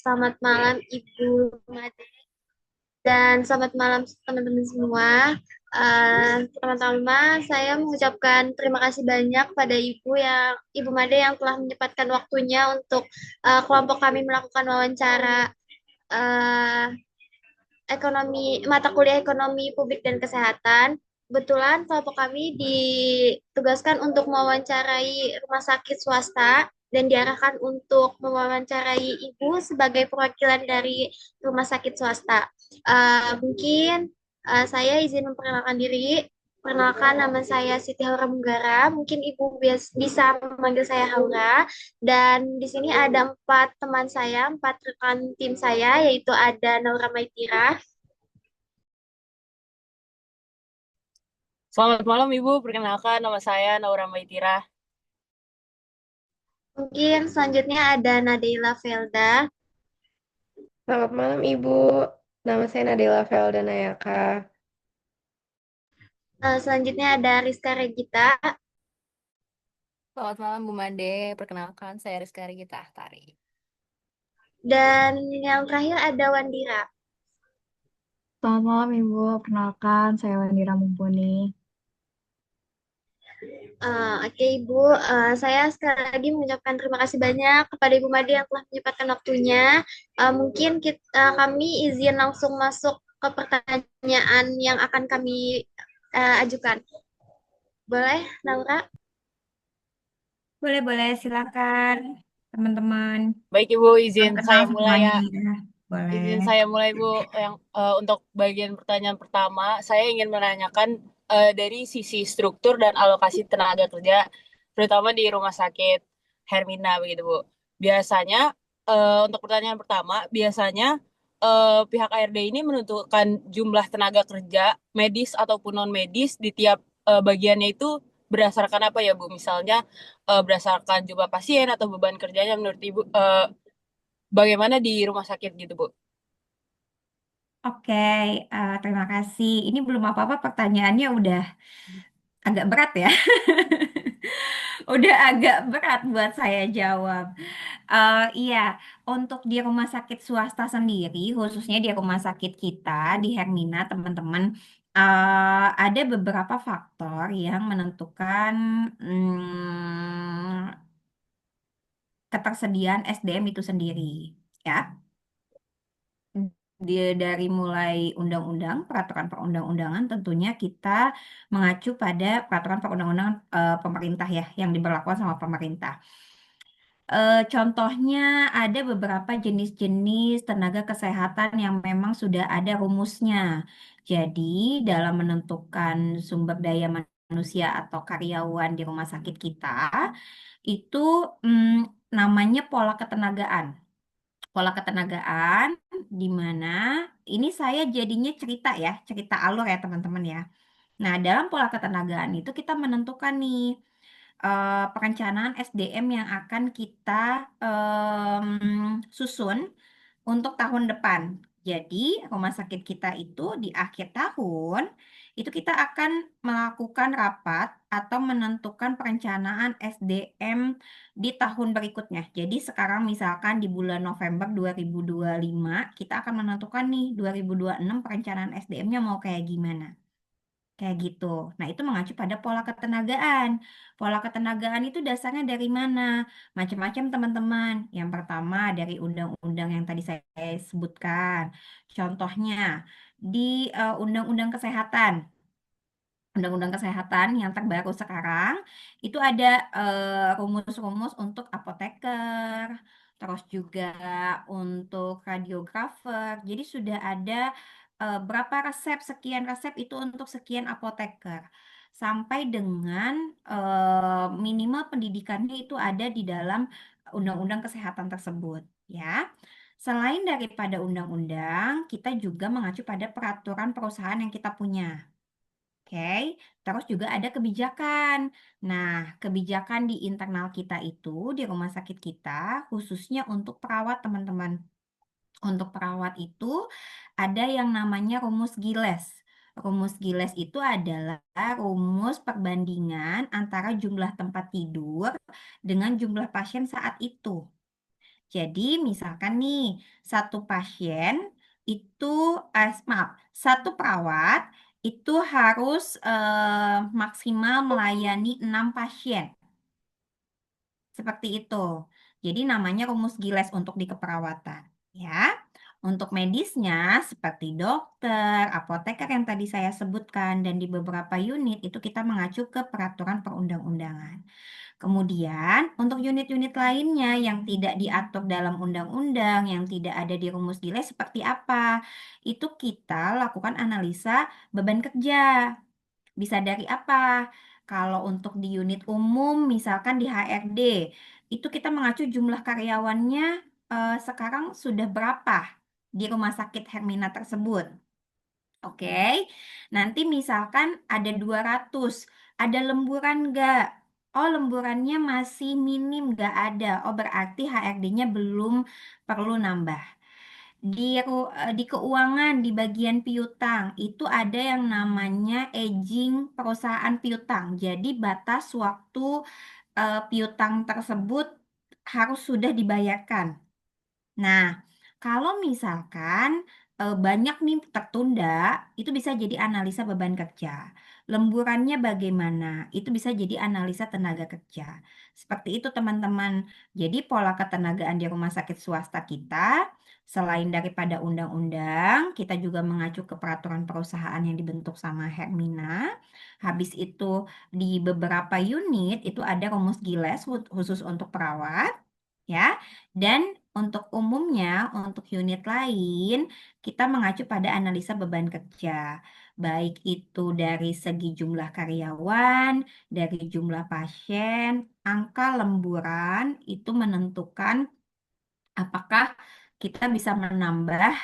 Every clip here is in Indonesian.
Selamat malam Ibu Made dan selamat malam teman-teman semua. Pertama-tama saya mengucapkan terima kasih banyak pada Ibu Made yang telah menyempatkan waktunya untuk kelompok kami melakukan wawancara eh, mata kuliah ekonomi publik dan kesehatan. Kebetulan kelompok kami ditugaskan untuk mewawancarai rumah sakit swasta dan diarahkan untuk mewawancarai ibu sebagai perwakilan dari rumah sakit swasta. Mungkin saya izin memperkenalkan diri. Perkenalkan, nama saya Siti Haura Munggara. Mungkin Ibu bisa memanggil saya Haura. Dan di sini ada empat teman saya, empat rekan tim saya, yaitu ada Naura Maitira. Selamat malam Ibu, perkenalkan nama saya Naura Maitira. Mungkin selanjutnya ada Nadila Felda. Selamat malam Ibu, nama saya Nadila Feldanayaka. Selanjutnya ada Rizka Regita. Selamat malam Bu Made, perkenalkan saya Rizka Regita Ahtari. Dan yang terakhir ada Wandira. Selamat malam Ibu, perkenalkan saya Wandira Mumpuni. Oke Ibu, saya sekali lagi mengucapkan terima kasih banyak kepada Ibu Made yang telah menyempatkan waktunya. Mungkin kami izin langsung masuk ke pertanyaan yang akan kami ajukan. Boleh, Naura? Boleh, silakan teman-teman. Baik Ibu, Salam izin kenal saya mulai ya. semuanya. Boleh. Izin saya mulai Bu. Yang untuk bagian pertanyaan pertama, saya ingin menanyakan dari sisi struktur dan alokasi tenaga kerja, terutama di rumah sakit Hermina begitu Bu. Biasanya untuk pertanyaan pertama, biasanya pihak ARD ini menentukan jumlah tenaga kerja medis ataupun non medis di tiap bagiannya itu berdasarkan apa ya Bu? Misalnya berdasarkan jumlah pasien atau beban kerjanya menurut Ibu bagaimana di rumah sakit gitu Bu? Oke, terima kasih. Ini belum apa-apa pertanyaannya udah agak berat ya. Udah agak berat buat saya jawab. Iya, untuk di rumah sakit swasta sendiri, khususnya di rumah sakit kita di Hermina, teman-teman, ada beberapa faktor yang menentukan ketersediaan SDM itu sendiri. Ya, dia dari mulai undang-undang, peraturan perundang-undangan, tentunya kita mengacu pada peraturan perundang-undangan pemerintah ya, yang diberlakukan sama pemerintah. Contohnya ada beberapa jenis-jenis tenaga kesehatan yang memang sudah ada rumusnya. Jadi dalam menentukan sumber daya manusia atau karyawan di rumah sakit kita, itu namanya pola ketenagaan di mana ini saya jadinya cerita ya, cerita alur ya teman-teman ya. Nah, dalam pola ketenagaan itu kita menentukan nih perencanaan SDM yang akan kita susun untuk tahun depan. Jadi, rumah sakit kita itu di akhir tahun itu kita akan melakukan rapat atau menentukan perencanaan SDM di tahun berikutnya. Jadi, sekarang misalkan di bulan November 2025 kita akan menentukan nih 2026 perencanaan SDM-nya mau kayak gimana. Kayak gitu. Nah, itu mengacu pada pola ketenagaan. Pola ketenagaan itu dasarnya dari mana? Macam-macam, teman-teman. Yang pertama dari undang-undang yang tadi saya sebutkan. Contohnya di Undang-Undang Kesehatan. Undang-Undang Kesehatan yang terbaru sekarang itu ada rumus-rumus untuk apoteker, terus juga untuk radiografer. Jadi sudah ada berapa resep, sekian resep itu untuk sekian apoteker. Sampai dengan minimal pendidikannya itu ada di dalam Undang-Undang Kesehatan tersebut, ya. Selain daripada undang-undang, kita juga mengacu pada peraturan perusahaan yang kita punya. Oke, terus juga ada kebijakan. Nah, kebijakan di internal kita itu, di rumah sakit kita, khususnya untuk perawat, teman-teman. Untuk perawat itu ada yang namanya rumus Giles. Rumus Giles itu adalah rumus perbandingan antara jumlah tempat tidur dengan jumlah pasien saat itu. Jadi misalkan nih, satu pasien itu, maaf, satu perawat itu harus maksimal melayani 6 pasien. Seperti itu. Jadi namanya rumus Giles untuk di keperawatan. Ya, untuk medisnya seperti dokter, apoteker yang tadi saya sebutkan, dan di beberapa unit itu kita mengacu ke peraturan perundang-undangan. Kemudian, untuk unit-unit lainnya yang tidak diatur dalam undang-undang, yang tidak ada di rumus Giles seperti apa? Itu kita lakukan analisa beban kerja. Bisa dari apa? Kalau untuk di unit umum, misalkan di HRD, itu kita mengacu jumlah karyawannya sekarang sudah berapa di rumah sakit Hermina tersebut. Oke, nanti misalkan ada 200, ada lemburan nggak? Oh, lemburannya masih minim, nggak ada. Oh, berarti HRD-nya belum perlu nambah. Di keuangan, di bagian piutang, itu ada yang namanya aging perusahaan piutang. Jadi batas waktu piutang tersebut harus sudah dibayarkan. Nah, kalau misalkan banyak nih tertunda, itu bisa jadi analisa beban kerja. Lemburannya bagaimana? Itu bisa jadi analisa tenaga kerja. Seperti itu, teman-teman. Jadi, pola ketenagaan di rumah sakit swasta kita, selain daripada undang-undang, kita juga mengacu ke peraturan perusahaan yang dibentuk sama Hermina. Habis itu, di beberapa unit itu ada rumus Giles khusus untuk perawat, ya. Dan untuk umumnya, untuk unit lain, kita mengacu pada analisa beban kerja. Baik itu dari segi jumlah karyawan, dari jumlah pasien, angka lemburan, itu menentukan apakah kita bisa menambah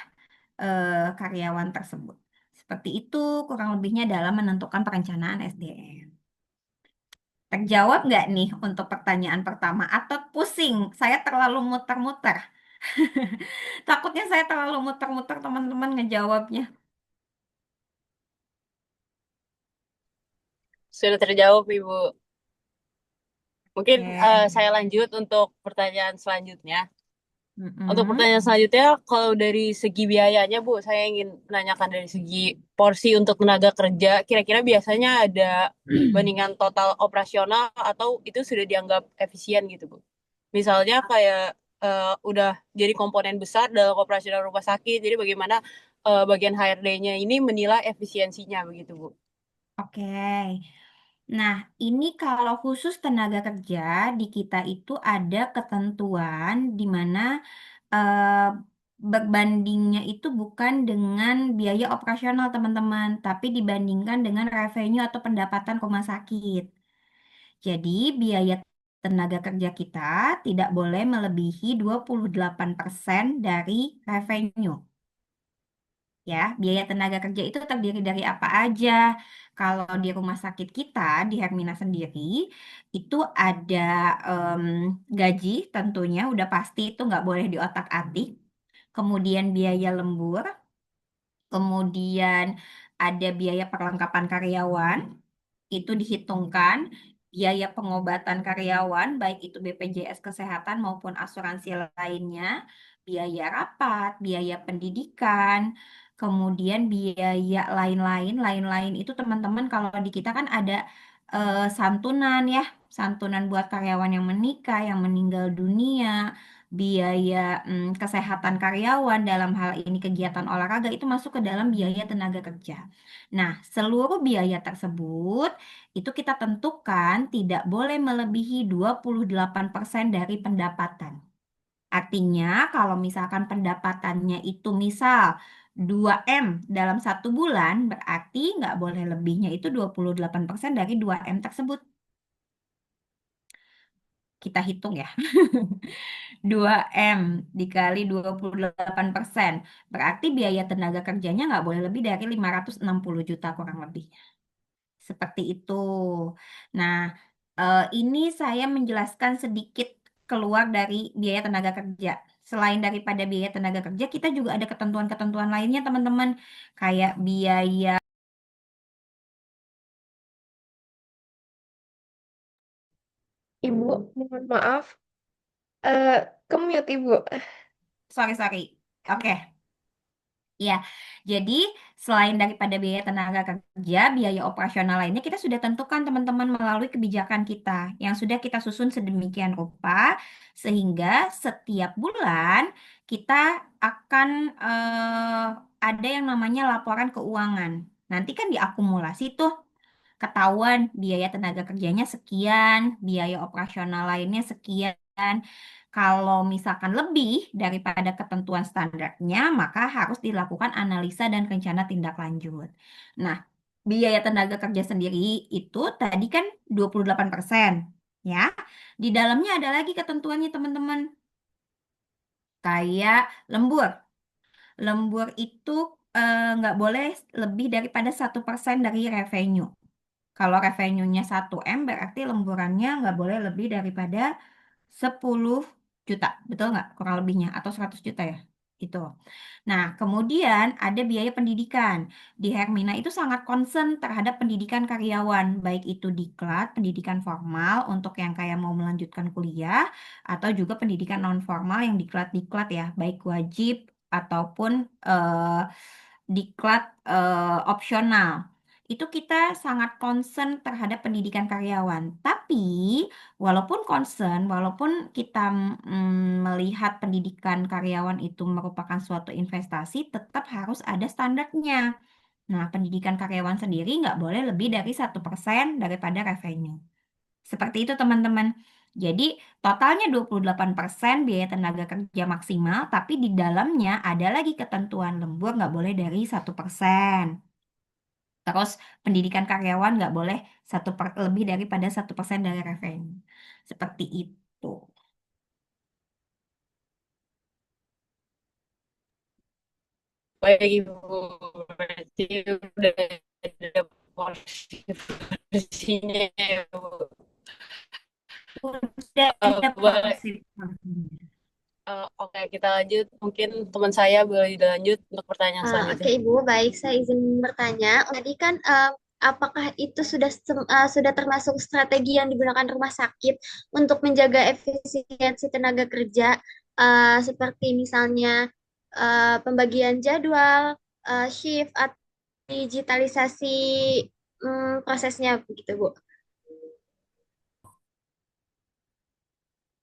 karyawan tersebut. Seperti itu kurang lebihnya dalam menentukan perencanaan SDM. Terjawab nggak nih untuk pertanyaan pertama? Atau pusing? Saya terlalu muter-muter. Takutnya saya terlalu muter-muter teman-teman ngejawabnya. Sudah terjawab, Ibu. Mungkin Oke. saya lanjut untuk pertanyaan selanjutnya. Untuk Mm-mm. pertanyaan selanjutnya, kalau dari segi biayanya, Bu, saya ingin menanyakan dari segi porsi untuk tenaga kerja, kira-kira biasanya ada bandingan total operasional atau itu sudah dianggap efisien gitu, Bu? Misalnya kayak udah jadi komponen besar dalam operasional rumah sakit, jadi bagaimana bagian HRD-nya ini menilai efisiensinya begitu, Bu? Oke. Nah, ini kalau khusus tenaga kerja di kita itu ada ketentuan di mana eh, berbandingnya itu bukan dengan biaya operasional, teman-teman, tapi dibandingkan dengan revenue atau pendapatan rumah sakit. Jadi, biaya tenaga kerja kita tidak boleh melebihi 28% dari revenue. Ya, biaya tenaga kerja itu terdiri dari apa aja? Kalau di rumah sakit kita, di Hermina sendiri, itu ada em, gaji tentunya, udah pasti itu nggak boleh diotak-atik. Kemudian biaya lembur, kemudian ada biaya perlengkapan karyawan, itu dihitungkan biaya pengobatan karyawan, baik itu BPJS Kesehatan maupun asuransi lainnya, biaya rapat, biaya pendidikan, kemudian biaya lain-lain itu teman-teman kalau di kita kan ada santunan ya, santunan buat karyawan yang menikah, yang meninggal dunia, biaya kesehatan karyawan dalam hal ini kegiatan olahraga itu masuk ke dalam biaya tenaga kerja. Nah, seluruh biaya tersebut itu kita tentukan tidak boleh melebihi 28% dari pendapatan. Artinya kalau misalkan pendapatannya itu misal 2M dalam satu bulan, berarti nggak boleh lebihnya itu 28% dari 2M tersebut. Kita hitung ya. 2M dikali 28%. Berarti biaya tenaga kerjanya nggak boleh lebih dari 560 juta kurang lebih. Seperti itu. Nah, ini saya menjelaskan sedikit keluar dari biaya tenaga kerja. Selain daripada biaya tenaga kerja, kita juga ada ketentuan-ketentuan lainnya, teman-teman. Kayak biaya. Ibu, mohon maaf. Eh, Kemute Ibu. Sorry. Oke. Ya, jadi selain daripada biaya tenaga kerja, biaya operasional lainnya kita sudah tentukan teman-teman melalui kebijakan kita yang sudah kita susun sedemikian rupa sehingga setiap bulan kita akan ada yang namanya laporan keuangan. Nanti kan diakumulasi tuh ketahuan biaya tenaga kerjanya sekian, biaya operasional lainnya sekian. Kalau misalkan lebih daripada ketentuan standarnya, maka harus dilakukan analisa dan rencana tindak lanjut. Nah, biaya tenaga kerja sendiri itu tadi kan 28%, ya. Di dalamnya ada lagi ketentuannya teman-teman, kayak lembur. Lembur itu nggak boleh lebih daripada 1% dari revenue. Kalau revenue-nya 1 M, berarti lemburannya nggak boleh lebih daripada 10 juta. Betul nggak? Kurang lebihnya. Atau 100 juta ya? Itu. Nah, kemudian ada biaya pendidikan. Di Hermina itu sangat concern terhadap pendidikan karyawan. Baik itu diklat, pendidikan formal untuk yang kayak mau melanjutkan kuliah. Atau juga pendidikan non-formal yang diklat-diklat ya. Baik wajib ataupun diklat opsional. Itu kita sangat concern terhadap pendidikan karyawan. Tapi walaupun concern, walaupun kita melihat pendidikan karyawan itu merupakan suatu investasi, tetap harus ada standarnya. Nah, pendidikan karyawan sendiri nggak boleh lebih dari 1% daripada revenue. Seperti itu, teman-teman. Jadi, totalnya 28% biaya tenaga kerja maksimal, tapi di dalamnya ada lagi ketentuan lembur nggak boleh dari 1%. Terus pendidikan karyawan nggak boleh lebih daripada 1% dari revenue. Seperti itu. Baik Ibu, berarti udah ada porsinya ya Bu. Udah Eh, ada boleh. porsinya. Oke, kita lanjut. Mungkin teman saya boleh dilanjut untuk pertanyaan Oke selanjutnya. Ibu, baik saya izin bertanya. Tadi kan apakah itu sudah termasuk strategi yang digunakan rumah sakit untuk menjaga efisiensi tenaga kerja seperti misalnya pembagian jadwal, shift atau digitalisasi prosesnya begitu Bu?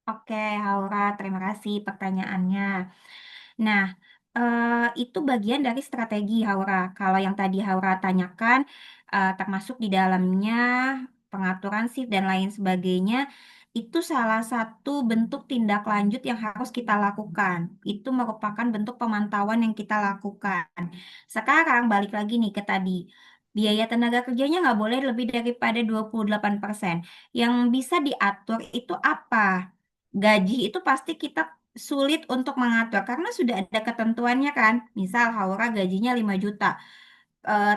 Oke, Haura, terima kasih pertanyaannya. Nah, itu bagian dari strategi Haura. Kalau yang tadi Haura tanyakan, termasuk di dalamnya pengaturan shift dan lain sebagainya, itu salah satu bentuk tindak lanjut yang harus kita lakukan. Itu merupakan bentuk pemantauan yang kita lakukan. Sekarang balik lagi nih ke tadi. Biaya tenaga kerjanya nggak boleh lebih daripada 28%. Yang bisa diatur itu apa? Gaji itu pasti kita sulit untuk mengatur karena sudah ada ketentuannya kan. Misal Haura gajinya 5 juta.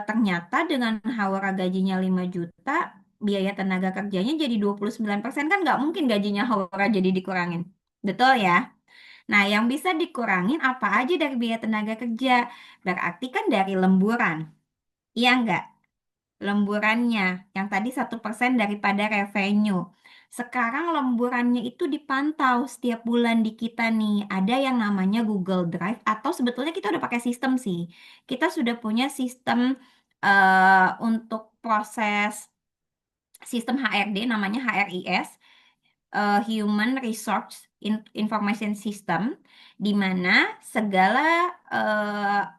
Ternyata dengan Haura gajinya 5 juta, biaya tenaga kerjanya jadi 29% kan nggak mungkin gajinya Haura jadi dikurangin. Betul ya? Nah, yang bisa dikurangin apa aja dari biaya tenaga kerja? Berarti kan dari lemburan. Iya nggak? Lemburannya yang tadi 1% daripada revenue. Sekarang lemburannya itu dipantau setiap bulan di kita nih. Ada yang namanya Google Drive atau sebetulnya kita udah pakai sistem sih. Kita sudah punya sistem untuk proses sistem HRD namanya HRIS, Human Resource Information System, di mana segala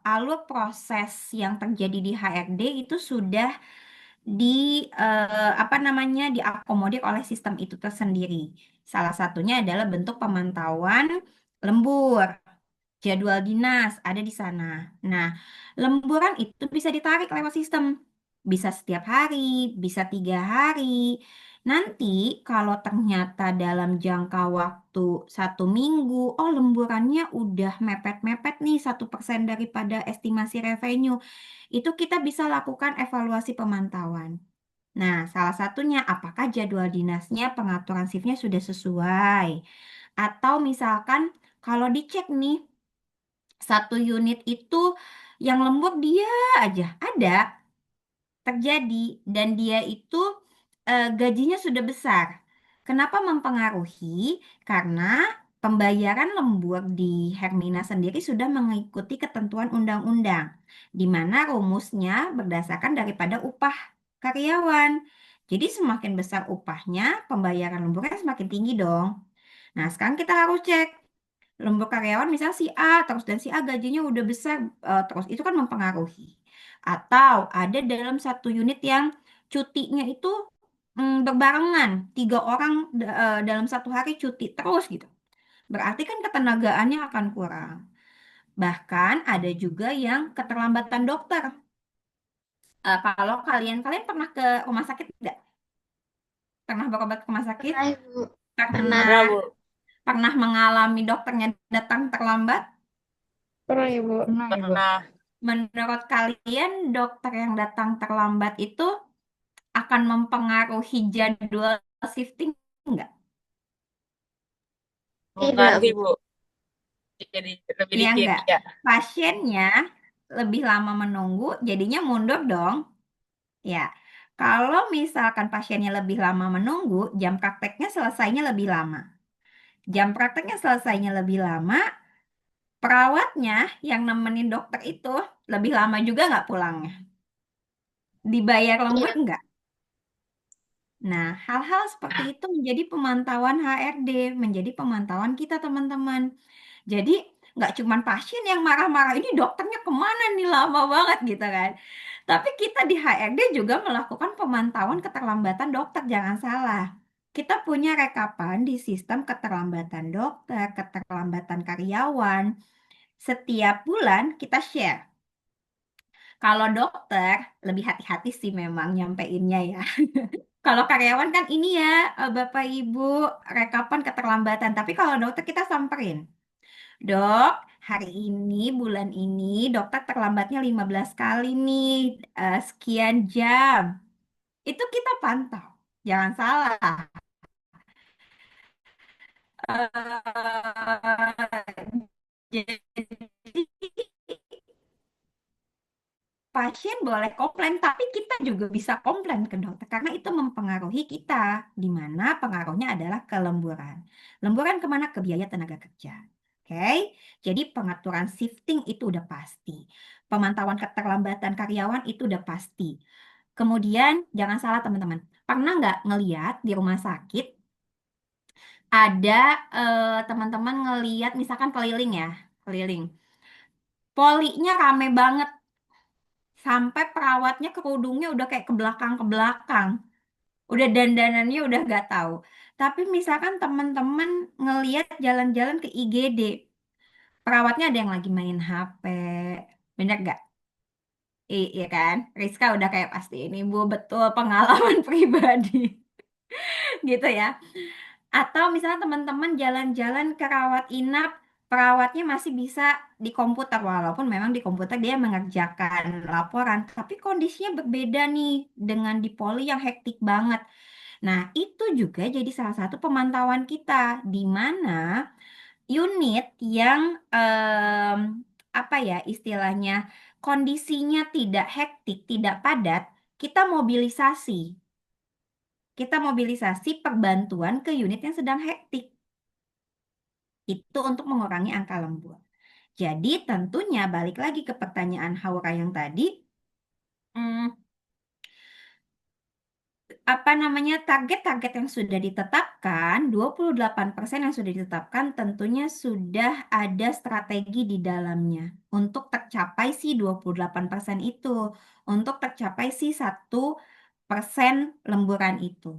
alur proses yang terjadi di HRD itu sudah apa namanya diakomodir oleh sistem itu tersendiri. Salah satunya adalah bentuk pemantauan lembur, jadwal dinas ada di sana. Nah, lemburan itu bisa ditarik lewat sistem. Bisa setiap hari, bisa 3 hari. Nanti kalau ternyata dalam jangka waktu 1 minggu, oh lemburannya udah mepet-mepet nih 1% daripada estimasi revenue, itu kita bisa lakukan evaluasi pemantauan. Nah, salah satunya apakah jadwal dinasnya, pengaturan shiftnya sudah sesuai. Atau misalkan kalau dicek nih, satu unit itu yang lembur dia aja ada terjadi dan dia itu gajinya sudah besar. Kenapa mempengaruhi? Karena pembayaran lembur di Hermina sendiri sudah mengikuti ketentuan undang-undang, di mana rumusnya berdasarkan daripada upah karyawan. Jadi semakin besar upahnya, pembayaran lemburnya semakin tinggi dong. Nah, sekarang kita harus cek lembur karyawan misalnya si A terus dan si A gajinya udah besar terus itu kan mempengaruhi. Atau ada dalam satu unit yang cutinya itu berbarengan, 3 orang dalam satu hari cuti terus gitu. Berarti kan ketenagaannya akan kurang. Bahkan ada juga yang keterlambatan dokter. Kalau kalian pernah ke rumah sakit nggak? Pernah berobat ke rumah sakit? Pernah, Ibu. Karena Pernah. Pernah, Bu. pernah mengalami dokternya datang terlambat? Pernah Ibu. Pernah, Ibu. Pernah. Menurut kalian dokter yang datang terlambat itu akan mempengaruhi jadwal shifting enggak? Tidak, Mempengaruhi, Bu. Bu. Jadi lebih Iya dikit, enggak? ya. Pasiennya lebih lama menunggu, jadinya mundur dong. Ya, kalau misalkan pasiennya lebih lama menunggu, jam prakteknya selesainya lebih lama. Jam prakteknya selesainya lebih lama, perawatnya yang nemenin dokter itu lebih lama juga nggak pulangnya. Dibayar lembur Iya. enggak? Nah, hal-hal seperti itu menjadi pemantauan HRD, menjadi pemantauan kita teman-teman. Jadi nggak cuma pasien yang marah-marah, ini dokternya kemana nih lama banget gitu kan. Tapi kita di HRD juga melakukan pemantauan keterlambatan dokter, jangan salah. Kita punya rekapan di sistem keterlambatan dokter, keterlambatan karyawan. Setiap bulan kita share. Kalau dokter lebih hati-hati sih memang nyampeinnya ya. Kalau karyawan kan ini ya, Bapak Ibu, rekapan keterlambatan. Tapi kalau dokter kita samperin. Dok, hari ini, bulan ini, dokter terlambatnya 15 kali nih, sekian jam. Itu kita pantau. Jangan salah. Jadi, pasien boleh komplain, tapi kita juga bisa komplain ke dokter karena itu mempengaruhi kita, di mana pengaruhnya adalah ke lemburan. Lemburan kemana? Ke biaya tenaga kerja. Oke, jadi pengaturan shifting itu udah pasti. Pemantauan keterlambatan karyawan itu udah pasti. Kemudian jangan salah teman-teman, pernah nggak ngeliat di rumah sakit ada teman-teman ngeliat misalkan keliling ya, keliling. Polinya rame banget. Sampai perawatnya kerudungnya udah kayak ke belakang. Udah dandanannya udah gak tahu. Tapi misalkan teman-teman ngeliat jalan-jalan ke IGD. Perawatnya ada yang lagi main HP. Bener gak? Iya kan? Rizka udah kayak pasti ini Bu betul pengalaman pribadi. Gitu ya. Atau misalnya teman-teman jalan-jalan ke rawat inap, perawatnya masih bisa di komputer, walaupun memang di komputer dia mengerjakan laporan, tapi kondisinya berbeda nih dengan di poli yang hektik banget. Nah, itu juga jadi salah satu pemantauan kita, di mana unit yang apa ya istilahnya kondisinya tidak hektik, tidak padat, kita mobilisasi. Kita mobilisasi perbantuan ke unit yang sedang hektik. Itu untuk mengurangi angka lembur. Jadi tentunya balik lagi ke pertanyaan Haura yang tadi, hmm, apa namanya target-target yang sudah ditetapkan, 28% yang sudah ditetapkan tentunya sudah ada strategi di dalamnya untuk tercapai si 28% itu, untuk tercapai si 1% lemburan itu.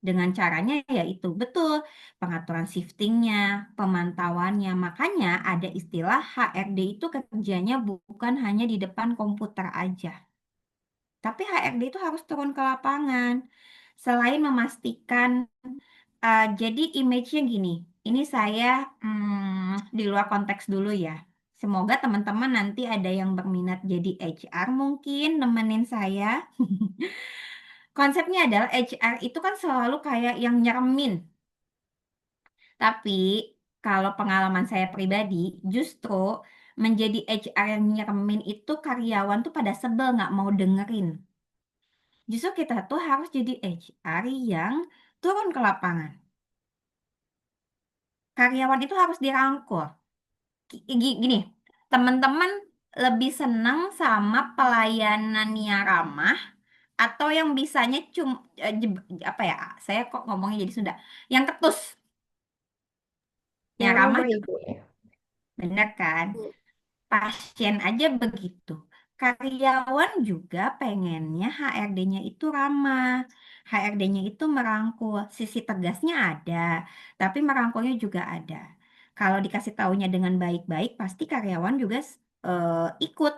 Dengan caranya yaitu betul pengaturan shiftingnya, pemantauannya. Makanya ada istilah HRD itu kerjanya bukan hanya di depan komputer aja. Tapi HRD itu harus turun ke lapangan. Selain memastikan, jadi image-nya gini. Ini saya di luar konteks dulu ya. Semoga teman-teman nanti ada yang berminat jadi HR mungkin nemenin saya. Konsepnya adalah HR itu kan selalu kayak yang nyeremin. Tapi kalau pengalaman saya pribadi, justru menjadi HR yang nyeremin itu karyawan tuh pada sebel nggak mau dengerin. Justru kita tuh harus jadi HR yang turun ke lapangan. karyawan itu harus dirangkul. Gini, teman-teman lebih senang sama pelayanan yang ramah atau yang bisanya apa ya? Saya kok ngomongnya jadi Sunda. Yang ketus, yang Yang ramah, ramah Ibu ya. bener kan? Pasien aja begitu. Karyawan juga pengennya HRD-nya itu ramah. HRD-nya itu merangkul. Sisi tegasnya ada, tapi merangkulnya juga ada. Kalau dikasih taunya dengan baik-baik, pasti karyawan juga ikut.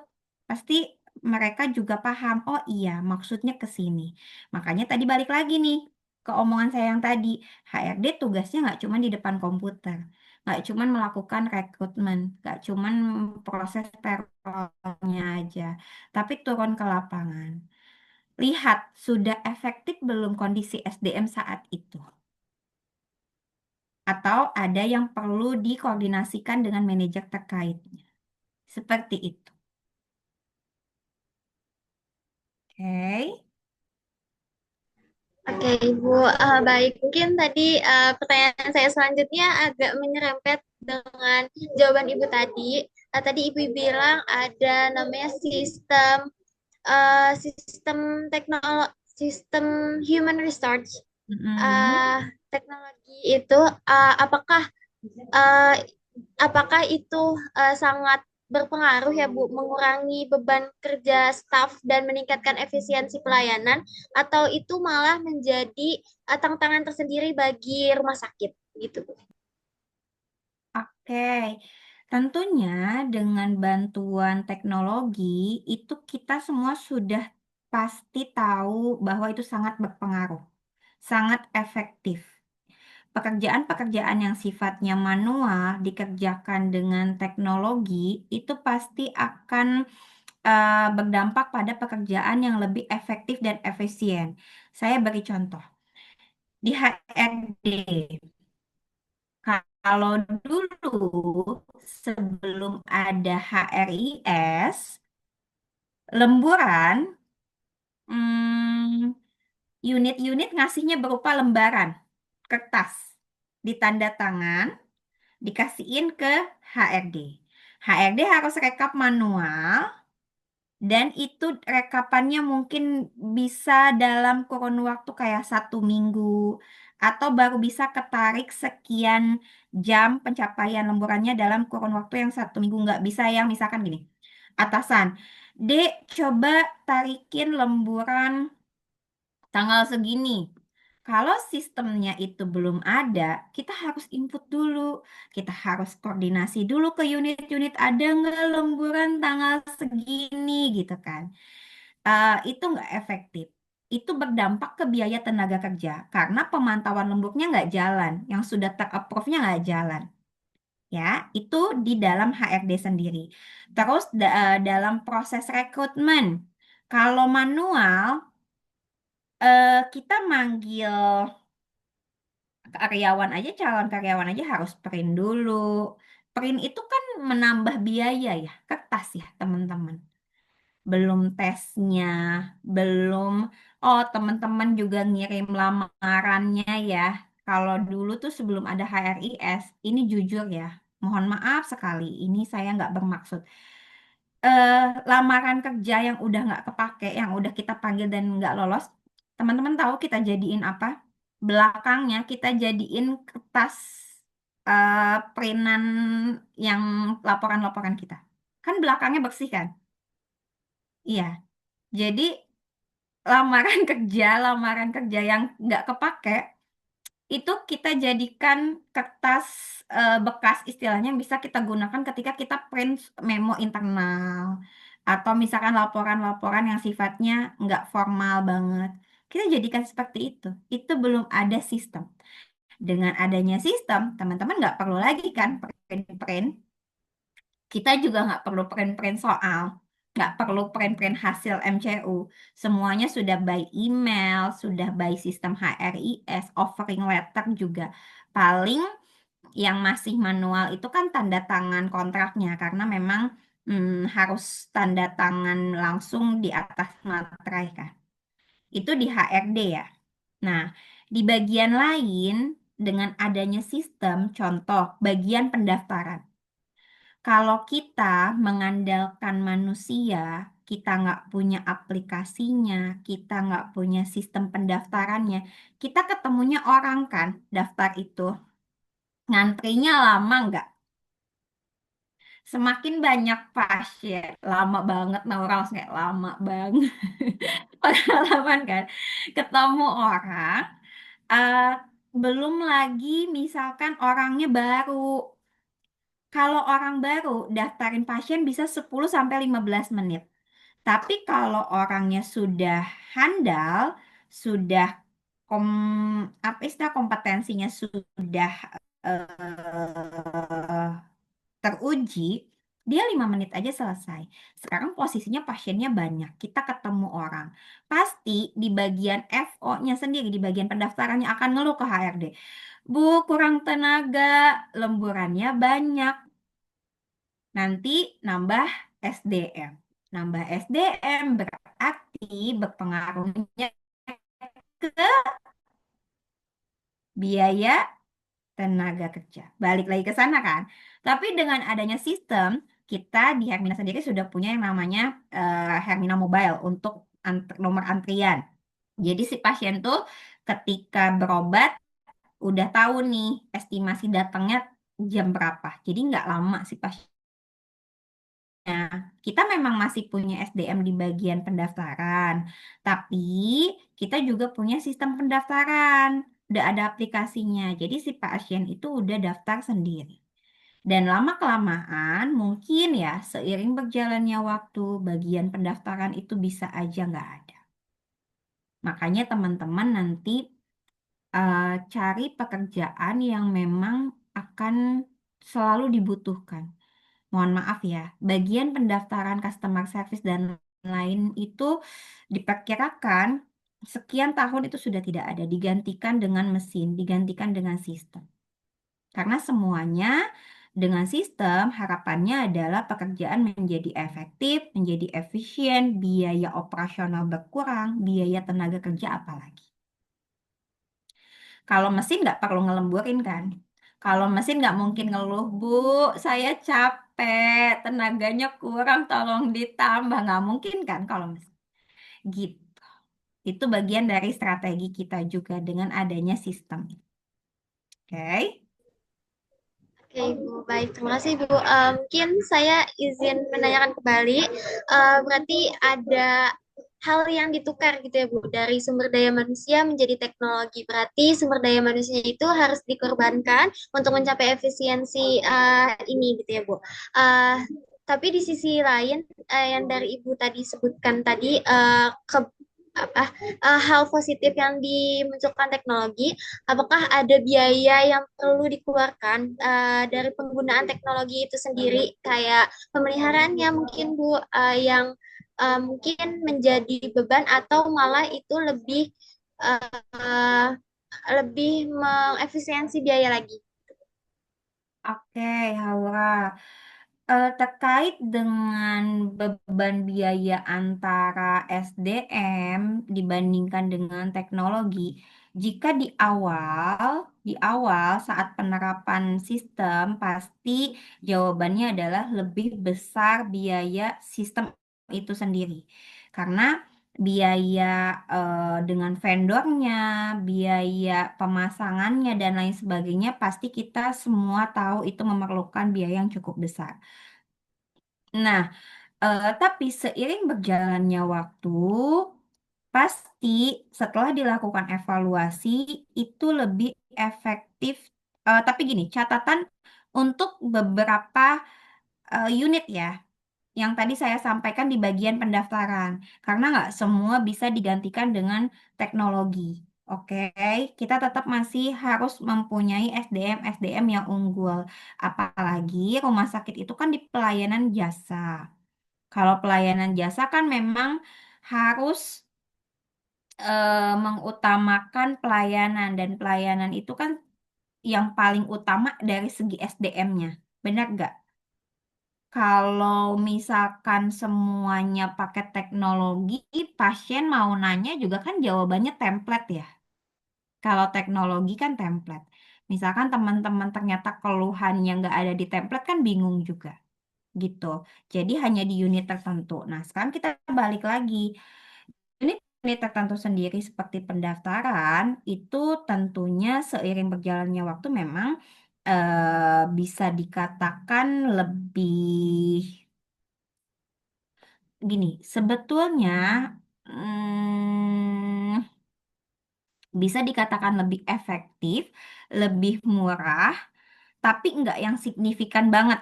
Pasti mereka juga paham, oh iya, maksudnya ke sini. Makanya tadi balik lagi nih ke omongan saya yang tadi. HRD tugasnya nggak cuma di depan komputer. Nggak cuman melakukan rekrutmen, nggak cuman proses payrollnya aja, tapi turun ke lapangan. Lihat, sudah efektif belum kondisi SDM saat itu? Atau ada yang perlu dikoordinasikan dengan manajer terkaitnya. Seperti itu. Oke. Oke, Ibu. Baik. Mungkin tadi pertanyaan saya selanjutnya agak menyerempet dengan jawaban Ibu tadi. Tadi Ibu bilang ada namanya sistem teknologi, sistem human resource. Mm-mm. Teknologi itu uh, apakah itu sangat berpengaruh ya Bu, mengurangi beban kerja staf dan meningkatkan efisiensi pelayanan, atau itu malah menjadi tantangan tersendiri bagi rumah sakit gitu Bu? Oke, tentunya dengan bantuan teknologi itu kita semua sudah pasti tahu bahwa itu sangat berpengaruh, sangat efektif. Pekerjaan-pekerjaan yang sifatnya manual dikerjakan dengan teknologi itu pasti akan berdampak pada pekerjaan yang lebih efektif dan efisien. Saya beri contoh. Di HRD, kalau dulu sebelum ada HRIS, lemburan, hmm, unit-unit ngasihnya berupa lembaran kertas, ditanda tangan, dikasihin ke HRD. HRD harus rekap manual, dan itu rekapannya mungkin bisa dalam kurun waktu kayak 1 minggu, atau baru bisa ketarik sekian jam pencapaian lemburannya dalam kurun waktu yang 1 minggu. Nggak bisa yang misalkan gini, atasan, Dek, coba tarikin lemburan tanggal segini. Kalau sistemnya itu belum ada, kita harus input dulu. Kita harus koordinasi dulu ke unit-unit, ada nggak lemburan tanggal segini gitu kan. Itu nggak efektif. Itu berdampak ke biaya tenaga kerja karena pemantauan lembuknya nggak jalan, yang sudah ter-approve-nya nggak jalan. Ya, itu di dalam HRD sendiri. Terus dalam proses rekrutmen, kalau manual, kita manggil karyawan aja, calon karyawan aja harus print dulu. Print itu kan menambah biaya ya, kertas ya teman-teman. Belum tesnya, belum, oh teman-teman juga ngirim lamarannya ya. Kalau dulu tuh sebelum ada HRIS, ini jujur ya, mohon maaf sekali, ini saya nggak bermaksud. eh Lamaran kerja yang udah nggak kepake, yang udah kita panggil dan nggak lolos, teman-teman tahu kita jadiin apa? Belakangnya kita jadiin kertas printan yang laporan-laporan kita. Kan belakangnya bersih kan? Iya. Jadi lamaran kerja yang nggak kepake itu kita jadikan kertas bekas, istilahnya bisa kita gunakan ketika kita print memo internal atau misalkan laporan-laporan yang sifatnya nggak formal banget. Kita jadikan seperti itu. Itu belum ada sistem. Dengan adanya sistem, teman-teman nggak perlu lagi kan print-print. Kita juga nggak perlu print-print soal, nggak perlu print-print hasil MCU. Semuanya sudah by email, sudah by sistem HRIS, offering letter juga. Paling yang masih manual itu kan tanda tangan kontraknya, karena memang harus tanda tangan langsung di atas materai kan. Itu di HRD ya. Nah, di bagian lain, dengan adanya sistem, contoh bagian pendaftaran. Kalau kita mengandalkan manusia, kita nggak punya aplikasinya, kita nggak punya sistem pendaftarannya, kita ketemunya orang kan, daftar itu. Ngantrinya lama nggak? Semakin banyak pasien, lama banget, nah orang langsung kayak lama banget. Pengalaman kan, ketemu orang, eh, belum lagi misalkan orangnya baru. Kalau orang baru, daftarin pasien bisa 10 sampai 15 menit. Tapi kalau orangnya sudah handal, sudah kom, apa istilah kompetensinya sudah eh, teruji, dia 5 menit aja selesai. Sekarang posisinya pasiennya banyak, kita ketemu orang. Pasti di bagian FO-nya sendiri, di bagian pendaftarannya akan ngeluh ke HRD. Bu, kurang tenaga, lemburannya banyak. Nanti nambah SDM. Nambah SDM berarti berpengaruhnya ke biaya tenaga kerja. Balik lagi ke sana kan. Tapi dengan adanya sistem, kita di Hermina sendiri sudah punya yang namanya Hermina Mobile untuk nomor antrian. Jadi si pasien tuh ketika berobat udah tahu nih estimasi datangnya jam berapa. Jadi nggak lama si pasien. Nah, kita memang masih punya SDM di bagian pendaftaran, tapi kita juga punya sistem pendaftaran. Udah ada aplikasinya. Jadi si pasien itu udah daftar sendiri. Dan lama-kelamaan mungkin ya seiring berjalannya waktu, bagian pendaftaran itu bisa aja nggak ada. Makanya teman-teman nanti cari pekerjaan yang memang akan selalu dibutuhkan. Mohon maaf ya, bagian pendaftaran customer service dan lain itu diperkirakan sekian tahun itu sudah tidak ada, digantikan dengan mesin, digantikan dengan sistem. Karena semuanya dengan sistem harapannya adalah pekerjaan menjadi efektif, menjadi efisien, biaya operasional berkurang, biaya tenaga kerja apalagi. Kalau mesin nggak perlu ngelemburin kan? Kalau mesin nggak mungkin ngeluh, Bu, saya capek, tenaganya kurang, tolong ditambah. Nggak mungkin kan kalau mesin. Gitu. Itu bagian dari strategi kita juga dengan adanya sistem. Oke? Oke, Ibu. Baik, terima kasih, Ibu. Mungkin saya izin menanyakan kembali. Berarti ada hal yang ditukar gitu ya, Bu, dari sumber daya manusia menjadi teknologi. Berarti sumber daya manusia itu harus dikorbankan untuk mencapai efisiensi ini gitu ya, Bu. Uh, tapi di sisi lain, yang dari Ibu tadi sebutkan tadi, ke apa hal positif yang dimunculkan teknologi, apakah ada biaya yang perlu dikeluarkan dari penggunaan teknologi itu sendiri, kayak pemeliharaannya mungkin Bu, yang mungkin menjadi beban atau malah itu uh, lebih mengefisiensi biaya lagi. Oke, Haura. Terkait dengan beban biaya antara SDM dibandingkan dengan teknologi, jika di awal saat penerapan sistem pasti jawabannya adalah lebih besar biaya sistem itu sendiri. Karena biaya dengan vendornya, biaya pemasangannya dan lain sebagainya pasti kita semua tahu itu memerlukan biaya yang cukup besar. Nah, tapi seiring berjalannya waktu, pasti setelah dilakukan evaluasi itu lebih efektif. Tapi gini, catatan untuk beberapa unit ya, yang tadi saya sampaikan di bagian pendaftaran, karena nggak semua bisa digantikan dengan teknologi. Oke, kita tetap masih harus mempunyai SDM yang unggul. Apalagi rumah sakit itu kan di pelayanan jasa. Kalau pelayanan jasa kan memang harus mengutamakan pelayanan dan pelayanan itu kan yang paling utama dari segi SDM-nya. Benar nggak? Kalau misalkan semuanya pakai teknologi, pasien mau nanya juga kan jawabannya template ya. Kalau teknologi kan template. Misalkan teman-teman ternyata keluhannya nggak ada di template kan bingung juga gitu. Jadi hanya di unit tertentu. Nah, sekarang kita balik lagi. Unit tertentu sendiri seperti pendaftaran itu tentunya seiring berjalannya waktu memang bisa dikatakan lebih gini. Sebetulnya bisa dikatakan lebih efektif, lebih murah, tapi nggak yang signifikan banget.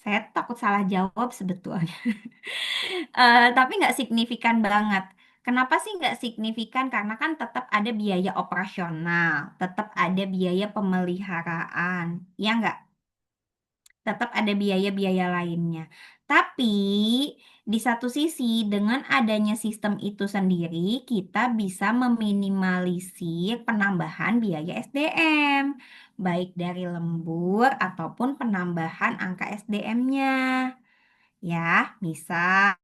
Saya takut salah jawab sebetulnya. Tapi nggak signifikan banget. Kenapa sih nggak signifikan? Karena kan tetap ada biaya operasional, tetap ada biaya pemeliharaan, ya nggak? Tetap ada biaya-biaya lainnya. Tapi di satu sisi, dengan adanya sistem itu sendiri, kita bisa meminimalisir penambahan biaya SDM, baik dari lembur ataupun penambahan angka SDM-nya. Ya, bisa.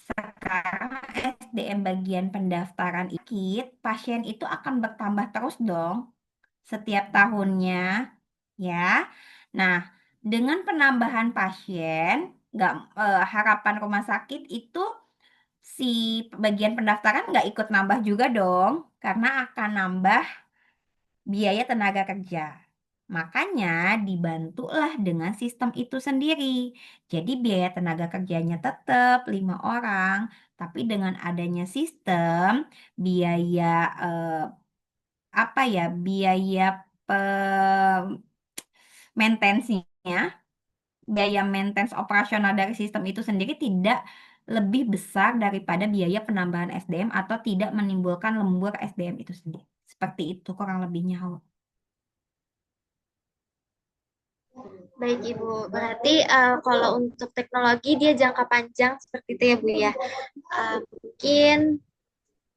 Sekarang SDM bagian pendaftaran ikut, pasien itu akan bertambah terus dong setiap tahunnya, ya. Nah, dengan penambahan pasien, nggak harapan rumah sakit itu si bagian pendaftaran nggak ikut nambah juga dong, karena akan nambah biaya tenaga kerja. Makanya dibantulah dengan sistem itu sendiri. Jadi biaya tenaga kerjanya tetap 5 orang, tapi dengan adanya sistem biaya eh, apa ya biaya maintenance-nya, biaya maintenance operasional dari sistem itu sendiri tidak lebih besar daripada biaya penambahan SDM atau tidak menimbulkan lembur SDM itu sendiri. Seperti itu kurang lebihnya, Hawa. Baik Ibu, berarti kalau untuk teknologi dia jangka panjang seperti itu ya Bu ya. Mungkin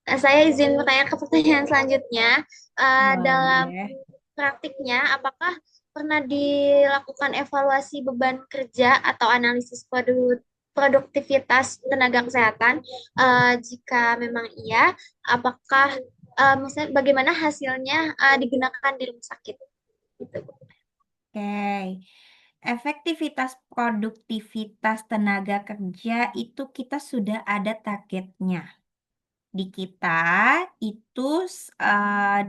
saya izin bertanya ke pertanyaan selanjutnya. Dalam Boleh. praktiknya, apakah pernah dilakukan evaluasi beban kerja atau analisis produktivitas tenaga kesehatan? Jika memang iya, apakah maksudnya bagaimana hasilnya digunakan di rumah sakit? Gitu. Oke. Efektivitas produktivitas tenaga kerja itu kita sudah ada targetnya. Di kita itu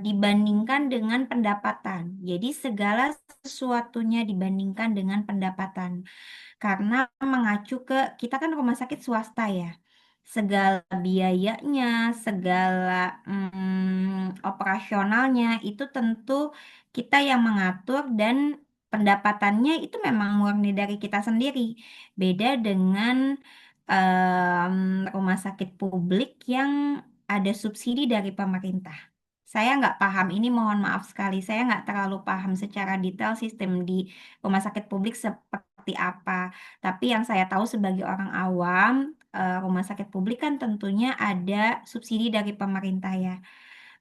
dibandingkan dengan pendapatan. Jadi segala sesuatunya dibandingkan dengan pendapatan. Karena mengacu ke kita kan rumah sakit swasta ya. Segala biayanya, segala operasionalnya itu tentu kita yang mengatur dan pendapatannya itu memang murni dari kita sendiri. Beda dengan rumah sakit publik yang ada subsidi dari pemerintah. Saya nggak paham, ini mohon maaf sekali, saya nggak terlalu paham secara detail sistem di rumah sakit publik seperti apa. Tapi yang saya tahu sebagai orang awam, rumah sakit publik kan tentunya ada subsidi dari pemerintah ya.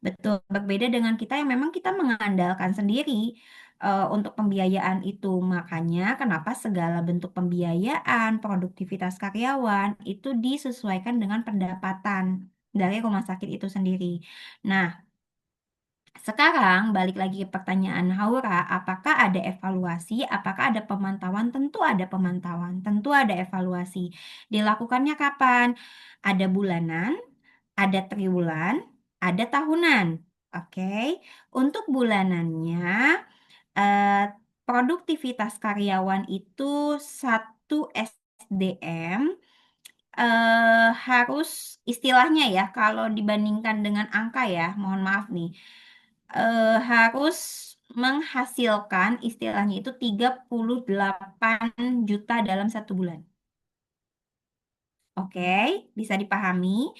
Betul, berbeda dengan kita yang memang kita mengandalkan sendiri untuk pembiayaan itu. Makanya kenapa segala bentuk pembiayaan, produktivitas karyawan itu disesuaikan dengan pendapatan dari rumah sakit itu sendiri. Nah, sekarang balik lagi ke pertanyaan Haura, apakah ada evaluasi? Apakah ada pemantauan? Tentu ada pemantauan, tentu ada evaluasi. Dilakukannya kapan? Ada bulanan, ada triwulan, ada tahunan. Oke, untuk bulanannya, eh, produktivitas karyawan itu satu SDM harus istilahnya ya, kalau dibandingkan dengan angka ya, mohon maaf nih, harus menghasilkan istilahnya itu 38 juta dalam 1 bulan. Oke, bisa dipahami.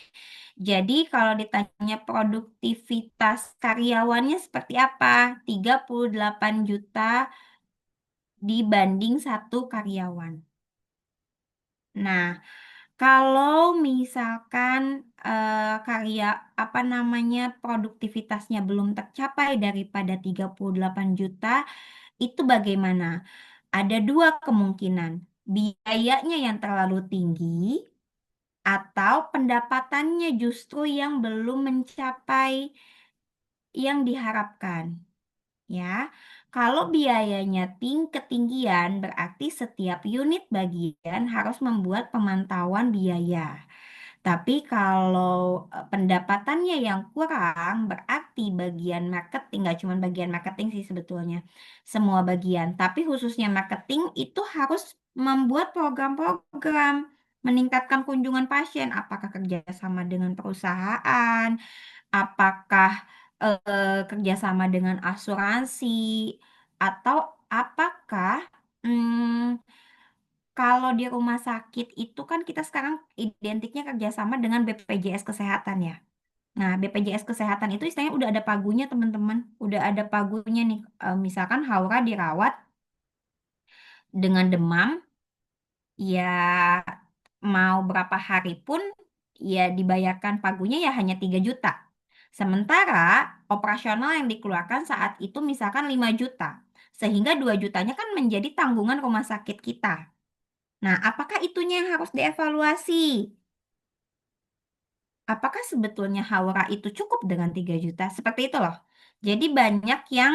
Jadi kalau ditanya produktivitas karyawannya seperti apa? 38 juta dibanding 1 karyawan. Nah, kalau misalkan karya apa namanya produktivitasnya belum tercapai daripada 38 juta, itu bagaimana? Ada dua kemungkinan. Biayanya yang terlalu tinggi atau pendapatannya justru yang belum mencapai yang diharapkan. Ya, kalau biayanya ketinggian, berarti setiap unit bagian harus membuat pemantauan biaya. Tapi kalau pendapatannya yang kurang, berarti bagian marketing, nggak cuma bagian marketing sih sebetulnya, semua bagian. Tapi khususnya marketing itu harus membuat program-program meningkatkan kunjungan pasien, apakah kerjasama dengan perusahaan, apakah kerjasama dengan asuransi, atau apakah hmm, kalau di rumah sakit itu kan kita sekarang identiknya kerjasama dengan BPJS Kesehatan ya. Nah, BPJS Kesehatan itu istilahnya udah ada pagunya teman-teman, udah ada pagunya nih. Misalkan Haura dirawat dengan demam, ya mau berapa hari pun ya dibayarkan pagunya ya hanya 3 juta. Sementara operasional yang dikeluarkan saat itu misalkan 5 juta. Sehingga 2 jutanya kan menjadi tanggungan rumah sakit kita. Nah, apakah itunya yang harus dievaluasi? Apakah sebetulnya Haura itu cukup dengan 3 juta? Seperti itu loh. Jadi banyak yang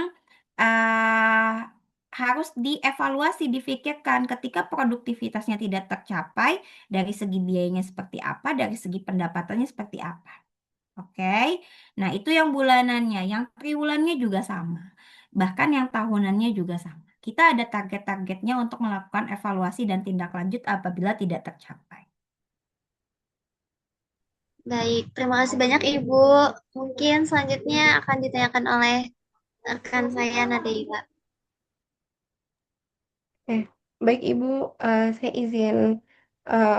eh, harus dievaluasi, difikirkan ketika produktivitasnya tidak tercapai, dari segi biayanya seperti apa, dari segi pendapatannya seperti apa. Oke. Nah, itu yang bulanannya, yang triwulannya juga sama. Bahkan yang tahunannya juga sama. Kita ada target-targetnya untuk melakukan evaluasi dan tindak lanjut apabila tidak tercapai. Baik, terima kasih banyak Ibu. Mungkin selanjutnya akan ditanyakan oleh rekan saya Nadeila. Baik Ibu, saya izin eh,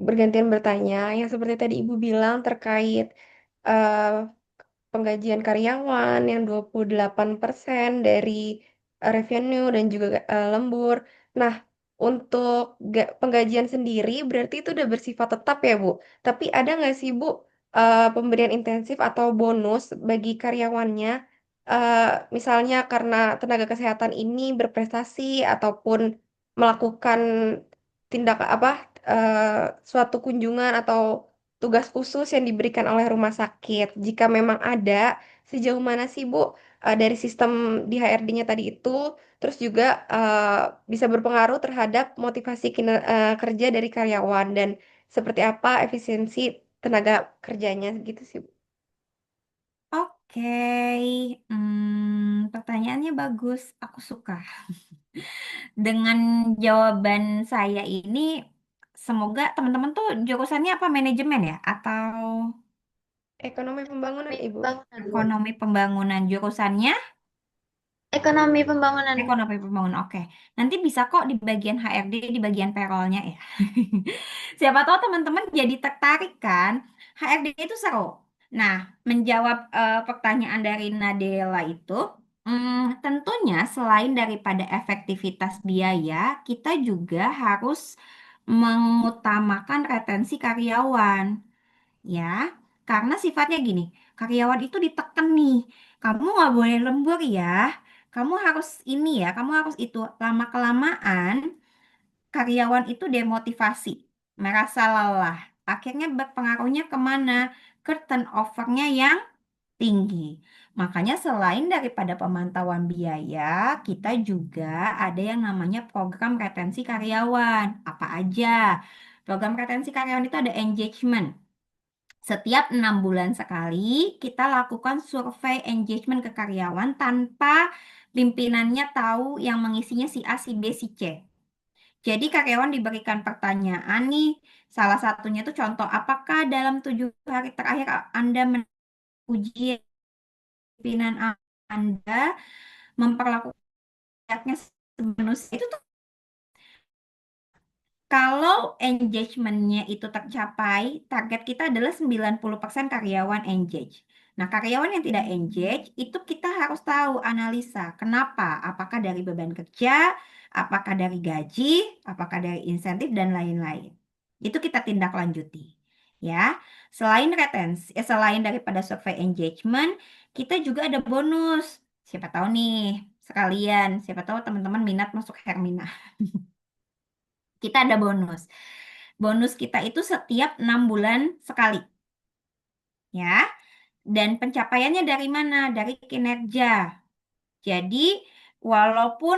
bergantian bertanya. Yang seperti tadi Ibu bilang terkait eh, penggajian karyawan yang 28% dari revenue dan juga lembur. Nah, untuk penggajian sendiri berarti itu udah bersifat tetap ya, Bu. Tapi ada nggak sih, Bu, pemberian intensif atau bonus bagi karyawannya? eh, Misalnya karena tenaga kesehatan ini berprestasi ataupun melakukan tindak apa suatu kunjungan atau tugas khusus yang diberikan oleh rumah sakit. Jika memang ada, sejauh mana sih Bu dari sistem di HRD-nya tadi itu, terus juga bisa berpengaruh terhadap motivasi kerja dari karyawan dan seperti apa efisiensi tenaga kerjanya gitu sih Bu. Oke, pertanyaannya bagus. Aku suka. Dengan jawaban saya ini, semoga teman-teman tuh jurusannya apa? Manajemen ya? Atau Ekonomi pembangunan Ibu. Pembangunan, Bu. ekonomi pembangunan? Jurusannya Ekonomi pembangunan, Bu. ekonomi pembangunan. Oke, nanti bisa kok di bagian HRD, di bagian payrollnya ya. Siapa tahu teman-teman jadi tertarik kan? HRD itu seru. Nah, menjawab pertanyaan dari Nadela itu, tentunya selain daripada efektivitas biaya, kita juga harus mengutamakan retensi karyawan, ya. Karena sifatnya gini, karyawan itu ditekan nih, kamu nggak boleh lembur ya, kamu harus ini ya, kamu harus itu. Lama-kelamaan karyawan itu demotivasi, merasa lelah. Akhirnya berpengaruhnya kemana? Ke turnover-nya yang tinggi. Makanya selain daripada pemantauan biaya, kita juga ada yang namanya program retensi karyawan. Apa aja? Program retensi karyawan itu ada engagement. Setiap 6 bulan sekali, kita lakukan survei engagement ke karyawan tanpa pimpinannya tahu yang mengisinya si A, si B, si C. Jadi karyawan diberikan pertanyaan nih, salah satunya itu contoh, apakah dalam 7 hari terakhir Anda uji pimpinan Anda memperlakukannya semanusia itu tuh kalau engagementnya itu tercapai, target kita adalah 90% karyawan engage. Nah, karyawan yang tidak engage, itu kita harus tahu analisa. Kenapa? Apakah dari beban kerja, apakah dari gaji, apakah dari insentif, dan lain-lain. Itu kita tindak lanjuti. Ya, selain daripada survei engagement, kita juga ada bonus. Siapa tahu nih, sekalian, siapa tahu teman-teman minat masuk Hermina. Kita ada bonus. Bonus kita itu setiap 6 bulan sekali. Ya, dan pencapaiannya dari mana? Dari kinerja. Jadi, walaupun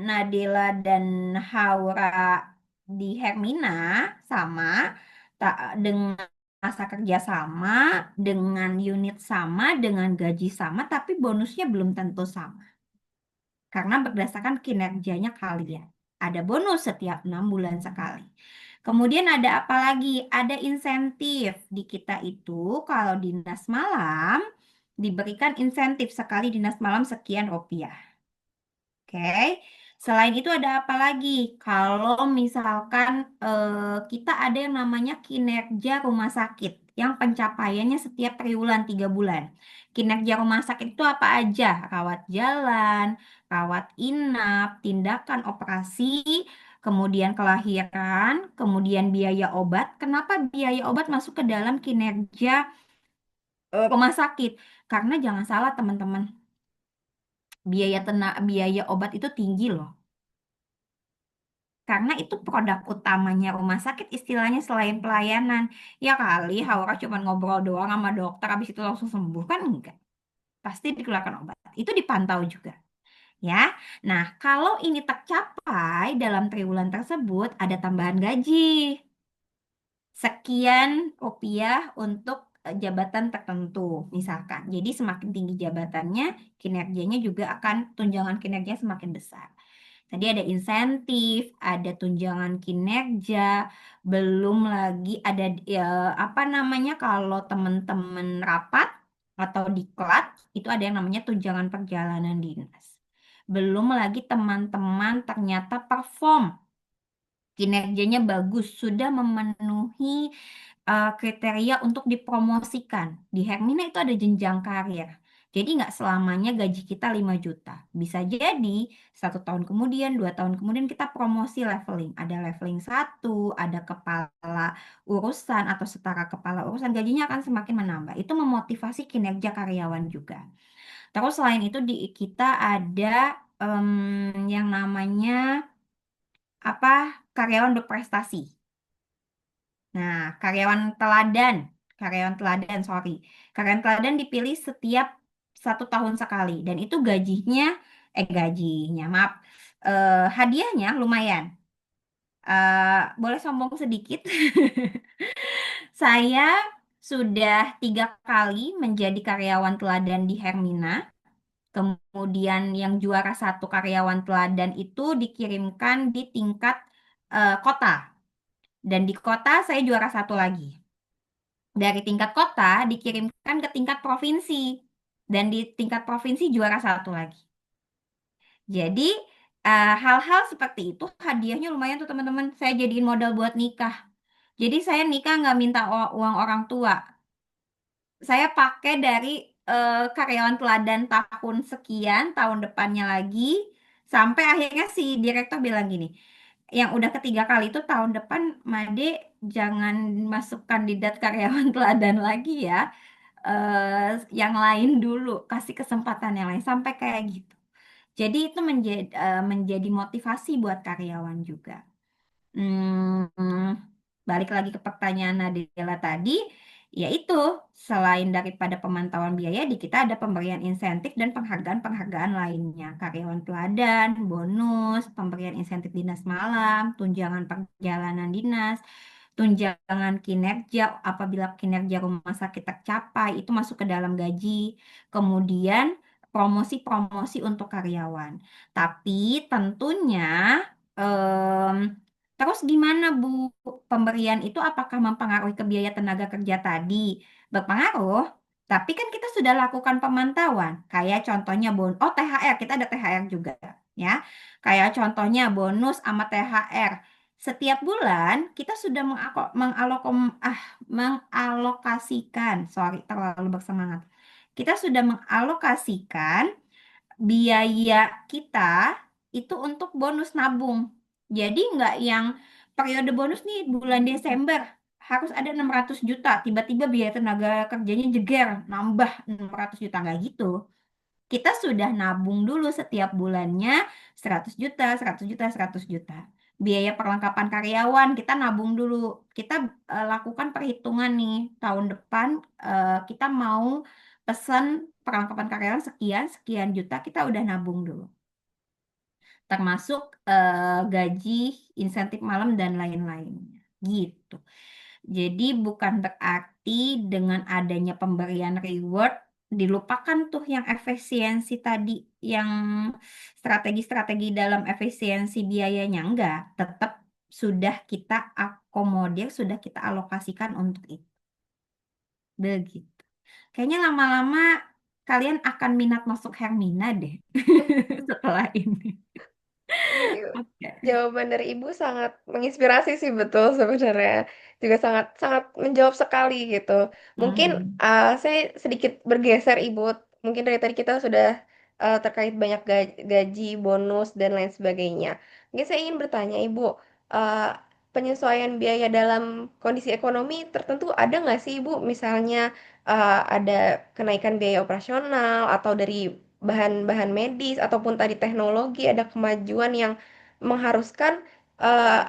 Nadila dan Haura di Hermina sama, dengan masa kerja sama, dengan unit sama, dengan gaji sama, tapi bonusnya belum tentu sama. Karena berdasarkan kinerjanya kalian. Ada bonus setiap 6 bulan sekali. Kemudian ada apa lagi? Ada insentif. Di kita itu kalau dinas malam diberikan insentif sekali dinas malam sekian rupiah. Oke. Selain itu ada apa lagi? Kalau misalkan kita ada yang namanya kinerja rumah sakit yang pencapaiannya setiap triwulan 3 bulan. Kinerja rumah sakit itu apa aja? Rawat jalan, rawat inap, tindakan operasi, kemudian kelahiran, kemudian biaya obat. Kenapa biaya obat masuk ke dalam kinerja rumah sakit? Karena jangan salah teman-teman, biaya obat itu tinggi loh. Karena itu produk utamanya rumah sakit istilahnya selain pelayanan. Ya kali Haura cuma ngobrol doang sama dokter habis itu langsung sembuh kan enggak. Pasti dikeluarkan obat. Itu dipantau juga. Ya. Nah, kalau ini tercapai dalam triwulan tersebut ada tambahan gaji. Sekian rupiah untuk jabatan tertentu misalkan. Jadi semakin tinggi jabatannya, kinerjanya juga akan tunjangan kinerja semakin besar. Tadi ada insentif, ada tunjangan kinerja, belum lagi ada apa namanya kalau teman-teman rapat atau diklat itu ada yang namanya tunjangan perjalanan dinas. Belum lagi teman-teman ternyata perform, kinerjanya bagus, sudah memenuhi kriteria untuk dipromosikan. Di Hermina itu ada jenjang karir. Jadi nggak selamanya gaji kita 5 juta. Bisa jadi 1 tahun kemudian, 2 tahun kemudian kita promosi leveling. Ada leveling 1, ada kepala urusan atau setara kepala urusan. Gajinya akan semakin menambah. Itu memotivasi kinerja karyawan juga. Terus selain itu di kita ada yang namanya karyawan berprestasi. Nah, karyawan teladan, sorry. Karyawan teladan dipilih setiap 1 tahun sekali. Dan itu maaf, hadiahnya lumayan. Boleh sombong sedikit? Saya sudah 3 kali menjadi karyawan teladan di Hermina. Kemudian yang juara 1 karyawan teladan itu dikirimkan di tingkat kota. Dan di kota saya juara 1 lagi. Dari tingkat kota dikirimkan ke tingkat provinsi. Dan di tingkat provinsi juara 1 lagi. Jadi hal-hal seperti itu hadiahnya lumayan tuh teman-teman. Saya jadiin modal buat nikah. Jadi saya nikah nggak minta uang orang tua. Saya pakai dari karyawan teladan tahun sekian, tahun depannya lagi. Sampai akhirnya si direktur bilang gini, yang udah ketiga kali itu tahun depan Made jangan masuk kandidat karyawan teladan lagi ya. Yang lain dulu, kasih kesempatan yang lain sampai kayak gitu. Jadi itu menjadi motivasi buat karyawan juga. Balik lagi ke pertanyaan Nadila tadi, yaitu selain daripada pemantauan biaya, di kita ada pemberian insentif dan penghargaan-penghargaan lainnya. Karyawan teladan, bonus, pemberian insentif dinas malam, tunjangan perjalanan dinas, tunjangan kinerja apabila kinerja rumah sakit tercapai, itu masuk ke dalam gaji. Kemudian promosi-promosi untuk karyawan. Tapi tentunya terus gimana Bu? Pemberian itu apakah mempengaruhi ke biaya tenaga kerja tadi? Berpengaruh, tapi kan kita sudah lakukan pemantauan. Kayak contohnya THR, kita ada THR juga ya. Kayak contohnya bonus sama THR. Setiap bulan kita sudah mengalokasikan, sorry terlalu bersemangat. Kita sudah mengalokasikan biaya kita itu untuk bonus nabung. Jadi nggak yang periode bonus nih bulan Desember harus ada 600 juta. Tiba-tiba biaya tenaga kerjanya jeger, nambah 600 juta. Nggak gitu. Kita sudah nabung dulu setiap bulannya 100 juta, 100 juta, 100 juta. biaya perlengkapan karyawan, kita nabung dulu. Kita lakukan perhitungan nih, tahun depan kita mau pesan perlengkapan karyawan sekian, sekian juta, kita udah nabung dulu. Termasuk gaji, insentif malam, dan lain-lainnya. Gitu. Jadi bukan berarti dengan adanya pemberian reward dilupakan tuh yang efisiensi tadi, yang strategi-strategi dalam efisiensi biayanya. Enggak, tetap sudah kita akomodir, sudah kita alokasikan untuk itu. Begitu. Kayaknya lama-lama kalian akan minat masuk Hermina deh setelah ini. Iya, Oke. jawaban dari Ibu sangat menginspirasi sih, betul sebenarnya. Juga sangat sangat menjawab sekali gitu. Mungkin Hmm. saya sedikit bergeser Ibu. Mungkin dari tadi kita sudah terkait banyak gaji, bonus dan lain sebagainya. Mungkin saya ingin bertanya Ibu, uh, penyesuaian biaya dalam kondisi ekonomi tertentu ada nggak sih Ibu? Misalnya ada kenaikan biaya operasional atau dari bahan-bahan medis ataupun tadi teknologi, ada kemajuan yang mengharuskan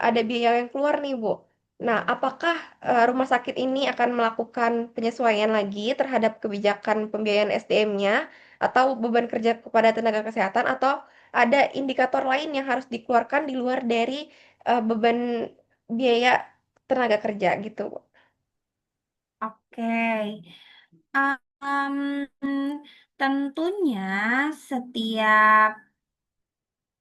ada biaya yang keluar nih Bu. Nah, apakah rumah sakit ini akan melakukan penyesuaian lagi terhadap kebijakan pembiayaan SDM-nya atau beban kerja kepada tenaga kesehatan, atau ada indikator lain yang harus dikeluarkan di luar dari beban biaya tenaga kerja gitu Bu? Oke. Tentunya setiap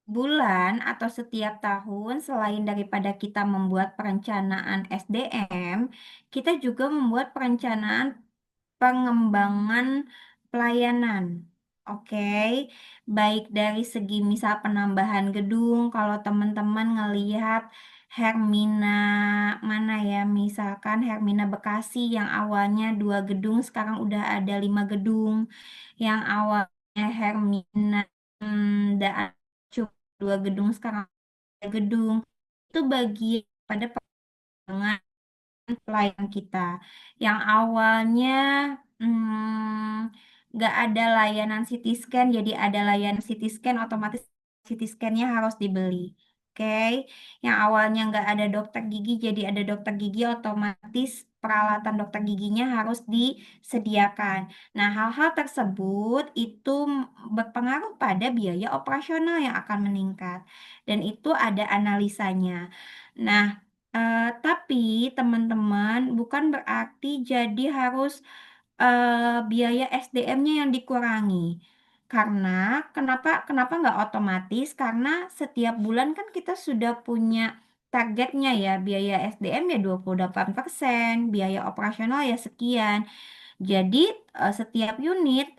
bulan atau setiap tahun, selain daripada kita membuat perencanaan SDM, kita juga membuat perencanaan pengembangan pelayanan. Oke, baik dari segi misal penambahan gedung, kalau teman-teman ngelihat Hermina mana ya, misalkan Hermina Bekasi yang awalnya 2 gedung, sekarang udah ada 5 gedung, yang awalnya Hermina Daan cuma 2 gedung, sekarang ada gedung, itu bagian pada pengembangan pelayan kita yang awalnya nggak ada layanan CT scan, jadi ada layanan CT scan, otomatis CT scan-nya harus dibeli. Oke, yang awalnya nggak ada dokter gigi, jadi ada dokter gigi, otomatis peralatan dokter giginya harus disediakan. Nah, hal-hal tersebut itu berpengaruh pada biaya operasional yang akan meningkat, dan itu ada analisanya. Nah, tapi teman-teman bukan berarti jadi harus biaya SDM-nya yang dikurangi. Karena kenapa kenapa nggak otomatis? Karena setiap bulan kan kita sudah punya targetnya ya, biaya SDM ya 28%, biaya operasional ya sekian. Jadi setiap unit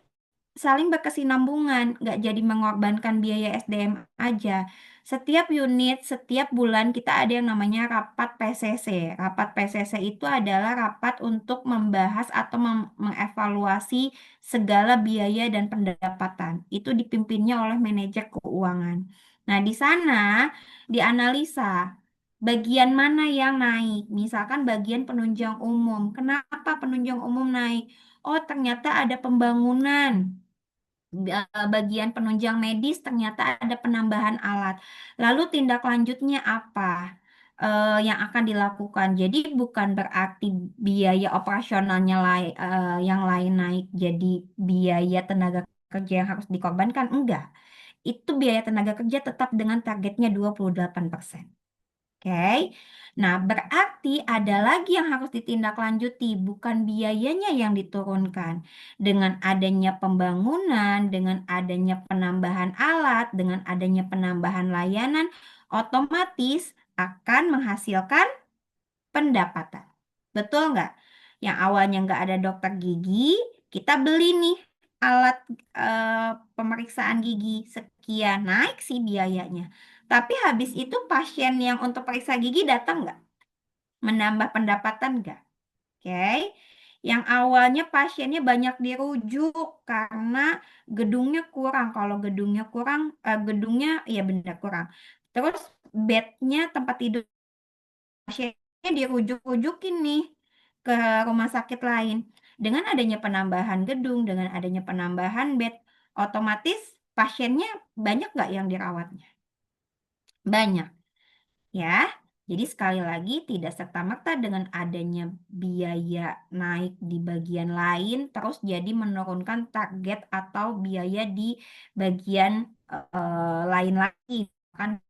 saling berkesinambungan, nggak jadi mengorbankan biaya SDM aja. Setiap unit, setiap bulan kita ada yang namanya rapat PCC. Rapat PCC itu adalah rapat untuk membahas atau mengevaluasi segala biaya dan pendapatan. Itu dipimpinnya oleh manajer keuangan. Nah, di sana dianalisa bagian mana yang naik. Misalkan bagian penunjang umum. Kenapa penunjang umum naik? Oh, ternyata ada pembangunan bagian penunjang medis, ternyata ada penambahan alat. Lalu tindak lanjutnya apa yang akan dilakukan? Jadi bukan berarti biaya operasionalnya yang lain naik, jadi biaya tenaga kerja yang harus dikorbankan. Enggak. Itu biaya tenaga kerja tetap dengan targetnya 28%. Oke. Nah, berarti ada lagi yang harus ditindaklanjuti, bukan biayanya yang diturunkan. Dengan adanya pembangunan, dengan adanya penambahan alat, dengan adanya penambahan layanan, otomatis akan menghasilkan pendapatan. Betul nggak? Yang awalnya nggak ada dokter gigi, kita beli nih alat pemeriksaan gigi sekian, naik sih biayanya. Tapi habis itu pasien yang untuk periksa gigi datang nggak? Menambah pendapatan nggak? Oke. Yang awalnya pasiennya banyak dirujuk karena gedungnya kurang. Kalau gedungnya kurang, gedungnya ya benar kurang. Terus bednya, tempat tidur pasiennya dirujuk-rujukin nih ke rumah sakit lain. Dengan adanya penambahan gedung, dengan adanya penambahan bed, otomatis pasiennya banyak nggak yang dirawatnya? Banyak. Ya, jadi sekali lagi tidak serta-merta dengan adanya biaya naik di bagian lain terus jadi menurunkan target atau biaya di bagian lain lagi. Kan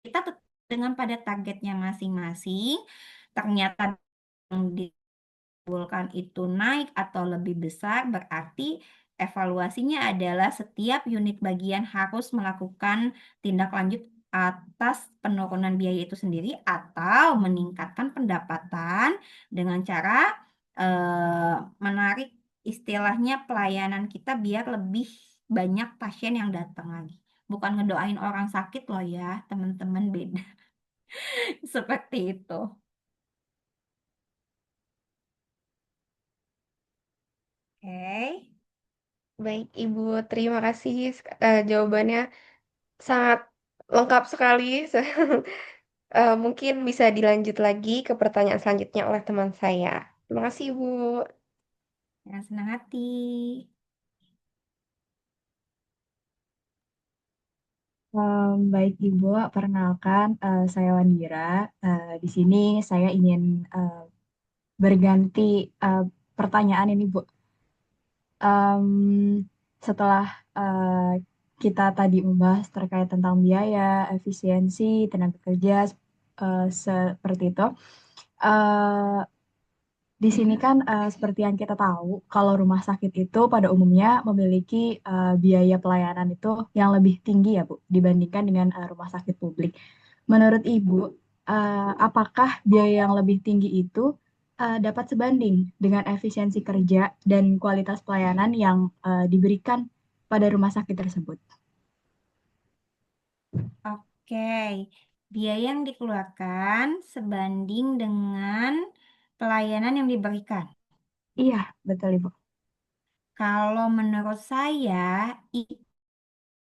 kita tetap dengan pada targetnya masing-masing, ternyata yang ditimbulkan itu naik atau lebih besar, berarti evaluasinya adalah setiap unit bagian harus melakukan tindak lanjut atas penurunan biaya itu sendiri atau meningkatkan pendapatan dengan cara menarik istilahnya pelayanan kita biar lebih banyak pasien yang datang lagi. Bukan ngedoain orang sakit loh ya, teman-teman, beda. Seperti itu. Oke. Baik, Ibu, terima kasih. Jawabannya sangat lengkap sekali. Mungkin bisa dilanjut lagi ke pertanyaan selanjutnya oleh teman saya. Terima kasih, Ibu. Yang senang hati. Baik Ibu, perkenalkan saya Wandira. Di sini saya ingin berganti eh, pertanyaan ini Bu. Em, Setelah kita tadi membahas terkait tentang biaya, efisiensi, tenaga kerja, seperti itu. eh, Di sini kan seperti yang kita tahu, kalau rumah sakit itu pada umumnya memiliki biaya pelayanan itu yang lebih tinggi ya Bu, dibandingkan dengan rumah sakit publik. Menurut Ibu, apakah biaya yang lebih tinggi itu dapat sebanding dengan efisiensi kerja dan kualitas pelayanan yang diberikan pada rumah sakit tersebut? Oke. Biaya yang dikeluarkan sebanding dengan pelayanan yang diberikan. Iya, betul Ibu. Kalau menurut saya, itu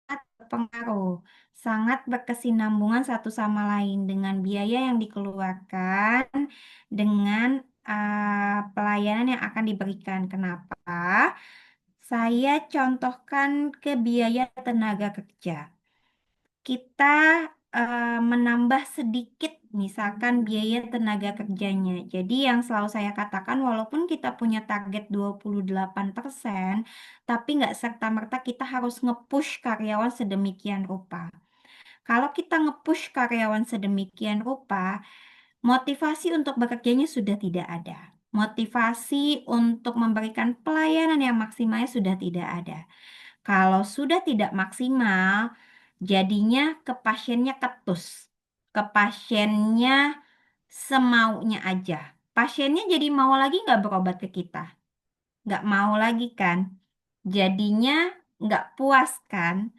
sangat berpengaruh, sangat berkesinambungan satu sama lain dengan biaya yang dikeluarkan dengan pelayanan yang akan diberikan. Kenapa? Saya contohkan ke biaya tenaga kerja. Kita menambah sedikit misalkan biaya tenaga kerjanya. Jadi yang selalu saya katakan walaupun kita punya target 28%, tapi nggak serta-merta kita harus nge-push karyawan sedemikian rupa. Kalau kita nge-push karyawan sedemikian rupa, motivasi untuk bekerjanya sudah tidak ada. Motivasi untuk memberikan pelayanan yang maksimalnya sudah tidak ada. Kalau sudah tidak maksimal, jadinya ke pasiennya ketus. Ke pasiennya semaunya aja. Pasiennya jadi mau lagi nggak berobat ke kita? Nggak mau lagi kan? Jadinya nggak puas kan?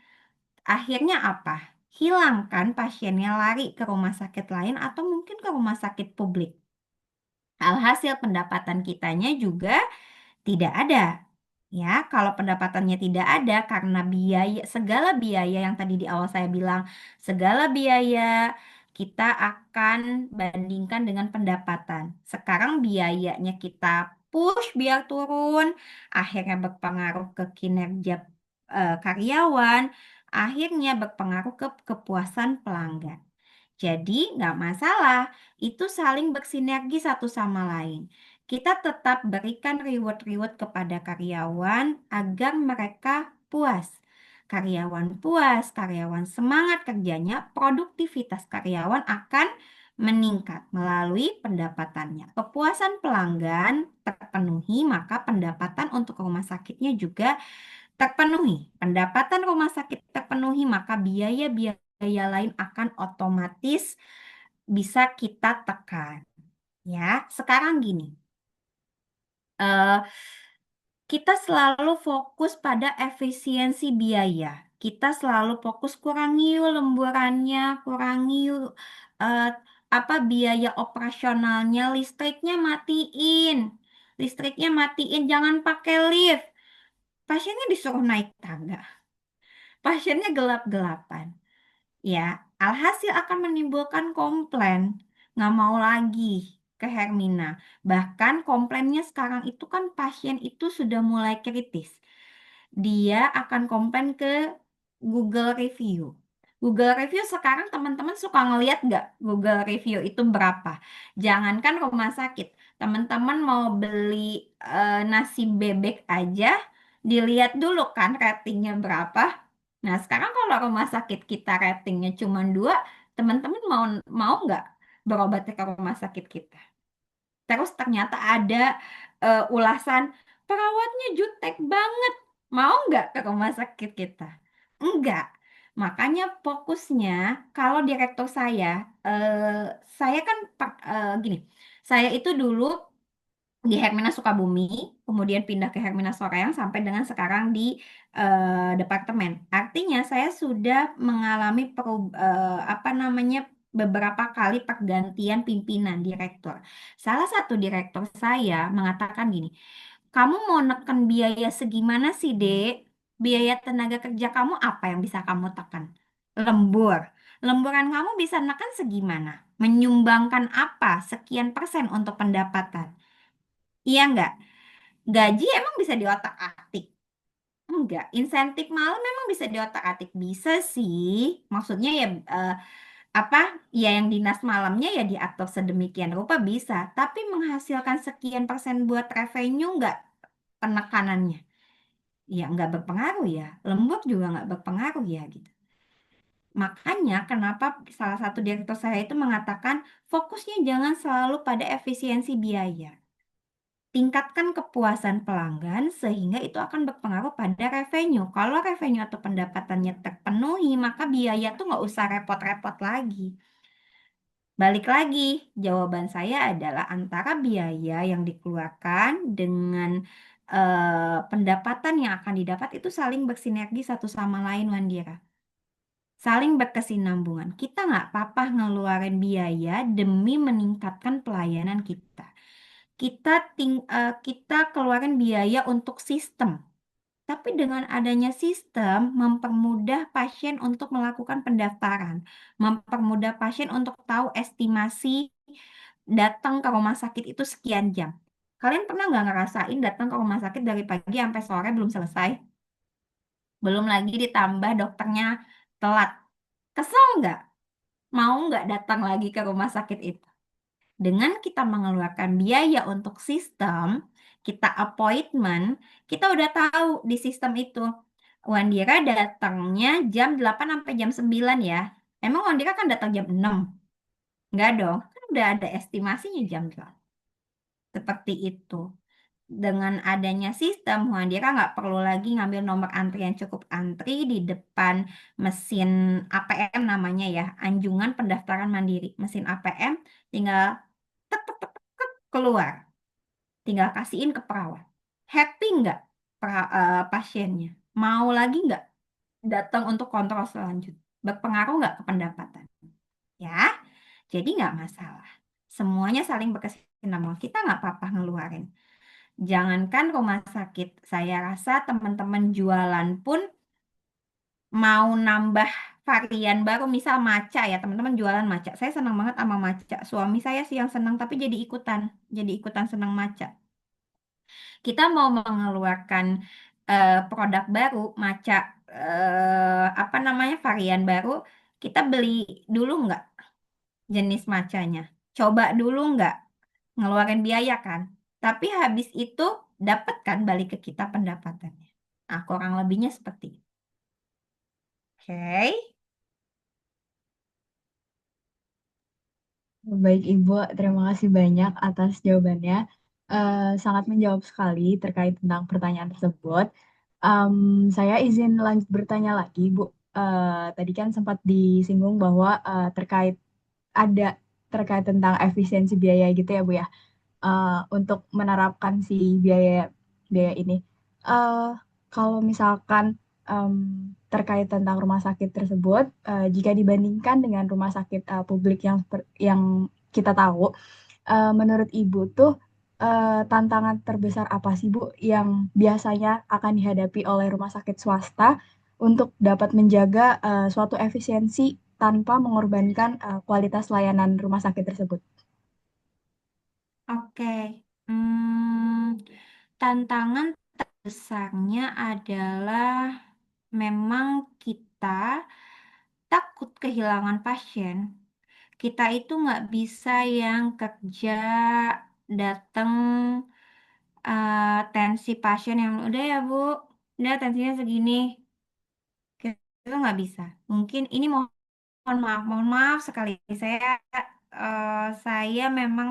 Akhirnya apa? Hilangkan pasiennya lari ke rumah sakit lain atau mungkin ke rumah sakit publik. Alhasil pendapatan kitanya juga tidak ada. Ya, kalau pendapatannya tidak ada karena biaya, segala biaya yang tadi di awal saya bilang, segala biaya kita akan bandingkan dengan pendapatan. Sekarang biayanya kita push biar turun, akhirnya berpengaruh ke kinerja karyawan, akhirnya berpengaruh ke kepuasan pelanggan. Jadi nggak masalah, itu saling bersinergi satu sama lain. Kita tetap berikan reward-reward kepada karyawan agar mereka puas. Karyawan puas, karyawan semangat kerjanya, produktivitas karyawan akan meningkat melalui pendapatannya. Kepuasan pelanggan terpenuhi, maka pendapatan untuk rumah sakitnya juga terpenuhi. Pendapatan rumah sakit terpenuhi, maka biaya-biaya lain akan otomatis bisa kita tekan. Ya, sekarang gini, eh, kita selalu fokus pada efisiensi biaya. Kita selalu fokus kurangi yuk lemburannya, kurangi yuk eh, apa biaya operasionalnya, listriknya matiin, jangan pakai lift. Pasiennya disuruh naik tangga, pasiennya gelap-gelapan. Ya, alhasil akan menimbulkan komplain. Nggak mau lagi ke Hermina. Bahkan komplainnya sekarang itu kan pasien itu sudah mulai kritis. Dia akan komplain ke Google Review. Google Review sekarang teman-teman suka ngeliat nggak Google Review itu berapa? Jangankan rumah sakit, teman-teman mau beli nasi bebek aja, dilihat dulu kan ratingnya berapa. Nah, sekarang kalau rumah sakit kita ratingnya cuma 2, teman-teman mau mau nggak berobat ke rumah sakit kita? Terus ternyata ada ulasan perawatnya jutek banget. Mau nggak ke rumah sakit kita? Enggak. Makanya fokusnya kalau direktur saya kan gini, saya itu dulu di Hermina Sukabumi, kemudian pindah ke Hermina Soreang sampai dengan sekarang di departemen. Artinya saya sudah mengalami apa namanya beberapa kali pergantian pimpinan direktur. Salah satu direktur saya mengatakan gini, kamu mau neken biaya segimana sih, Dek? Biaya tenaga kerja kamu apa yang bisa kamu tekan? Lembur. Lemburan kamu bisa neken segimana? Menyumbangkan apa? Sekian persen untuk pendapatan. Iya nggak? Gaji emang bisa diotak-atik? Enggak. Insentif malam memang bisa diotak-atik? Bisa sih. Maksudnya ya apa? Ya yang dinas malamnya ya diatur sedemikian rupa bisa. Tapi menghasilkan sekian persen buat revenue nggak penekanannya? Ya nggak berpengaruh ya. Lembur juga nggak berpengaruh ya gitu. Makanya kenapa salah satu direktur saya itu mengatakan fokusnya jangan selalu pada efisiensi biaya. Tingkatkan kepuasan pelanggan sehingga itu akan berpengaruh pada revenue. Kalau revenue atau pendapatannya terpenuhi, maka biaya tuh nggak usah repot-repot lagi. Balik lagi, jawaban saya adalah antara biaya yang dikeluarkan dengan pendapatan yang akan didapat itu saling bersinergi satu sama lain, Wandira. Saling berkesinambungan. Kita nggak apa-apa ngeluarin biaya demi meningkatkan pelayanan kita. Kita keluarin biaya untuk sistem. Tapi dengan adanya sistem, mempermudah pasien untuk melakukan pendaftaran, mempermudah pasien untuk tahu estimasi datang ke rumah sakit itu sekian jam. Kalian pernah nggak ngerasain datang ke rumah sakit dari pagi sampai sore belum selesai? Belum lagi ditambah dokternya telat. Kesel nggak? Mau nggak datang lagi ke rumah sakit itu? Dengan kita mengeluarkan biaya untuk sistem, kita appointment, kita udah tahu di sistem itu. Wandira datangnya jam 8 sampai jam 9 ya. Emang Wandira kan datang jam 6? Enggak dong, kan udah ada estimasinya jam 8. Seperti itu. Dengan adanya sistem, Wandira nggak perlu lagi ngambil nomor antrian, cukup antri di depan mesin APM namanya ya, Anjungan Pendaftaran Mandiri. Mesin APM tinggal tek, tek, tek, tek, keluar. Tinggal kasihin ke perawat. Happy nggak pasiennya? Mau lagi nggak datang untuk kontrol selanjutnya? Berpengaruh nggak ke pendapatan? Ya, jadi nggak masalah. Semuanya saling berkesinambungan. Kita nggak apa-apa ngeluarin. Jangankan rumah sakit, saya rasa teman-teman jualan pun mau nambah varian baru, misal matcha ya, teman-teman jualan matcha. Saya senang banget sama matcha. Suami saya sih yang senang, tapi jadi ikutan senang matcha. Kita mau mengeluarkan produk baru, matcha apa namanya varian baru, kita beli dulu nggak jenis matchanya? Coba dulu nggak ngeluarin biaya kan? Tapi habis itu dapat kan balik ke kita pendapatannya. Nah, kurang lebihnya seperti itu. Oke. Baik Ibu, terima kasih banyak atas jawabannya. Sangat menjawab sekali terkait tentang pertanyaan tersebut. Em, saya izin lanjut bertanya lagi, Bu. Tadi kan sempat disinggung bahwa ada terkait tentang efisiensi biaya gitu ya, Bu ya, untuk menerapkan si biaya biaya ini. Eh, Kalau misalkan em, terkait tentang rumah sakit tersebut, jika dibandingkan dengan rumah sakit publik yang kita tahu, menurut Ibu tuh tantangan terbesar apa sih Bu yang biasanya akan dihadapi oleh rumah sakit swasta untuk dapat menjaga suatu efisiensi tanpa mengorbankan kualitas layanan rumah sakit tersebut? Oke. Hmm, tantangan terbesarnya adalah memang kita takut kehilangan pasien, kita itu nggak bisa yang kerja datang tensi pasien yang udah ya Bu, udah tensinya segini, kita nggak bisa. Mungkin ini mohon maaf sekali saya memang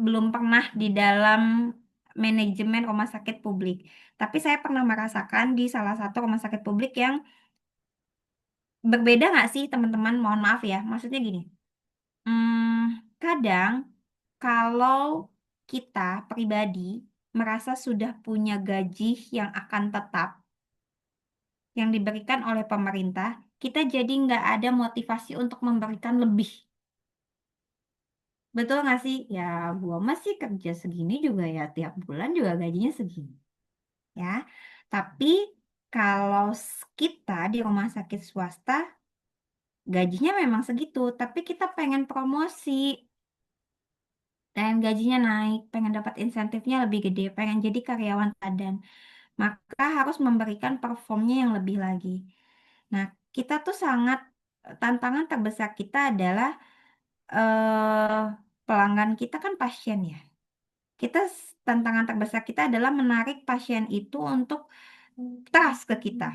belum pernah di dalam manajemen rumah sakit publik, tapi saya pernah merasakan di salah satu rumah sakit publik yang berbeda nggak sih teman-teman? Mohon maaf ya, maksudnya gini. Kadang kalau kita pribadi merasa sudah punya gaji yang akan tetap, yang diberikan oleh pemerintah, kita jadi nggak ada motivasi untuk memberikan lebih. Betul nggak sih? Ya, gua masih kerja segini juga ya, tiap bulan juga gajinya segini. Ya, tapi kalau kita di rumah sakit swasta, gajinya memang segitu, tapi kita pengen promosi, pengen gajinya naik, pengen dapat insentifnya lebih gede, pengen jadi karyawan teladan, maka harus memberikan performnya yang lebih lagi. Nah, kita tuh sangat tantangan terbesar kita adalah eh, pelanggan kita kan pasien ya. Tantangan terbesar kita adalah menarik pasien itu untuk trust ke kita,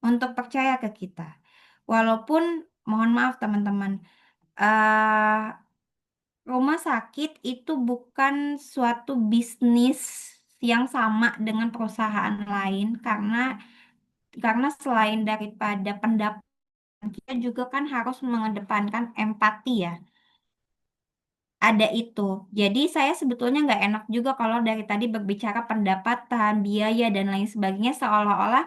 untuk percaya ke kita. Walaupun mohon maaf teman-teman, eh rumah sakit itu bukan suatu bisnis yang sama dengan perusahaan lain karena selain daripada pendapatan kita juga kan harus mengedepankan empati ya. Ada itu. Jadi saya sebetulnya nggak enak juga kalau dari tadi berbicara pendapatan, biaya dan lain sebagainya seolah-olah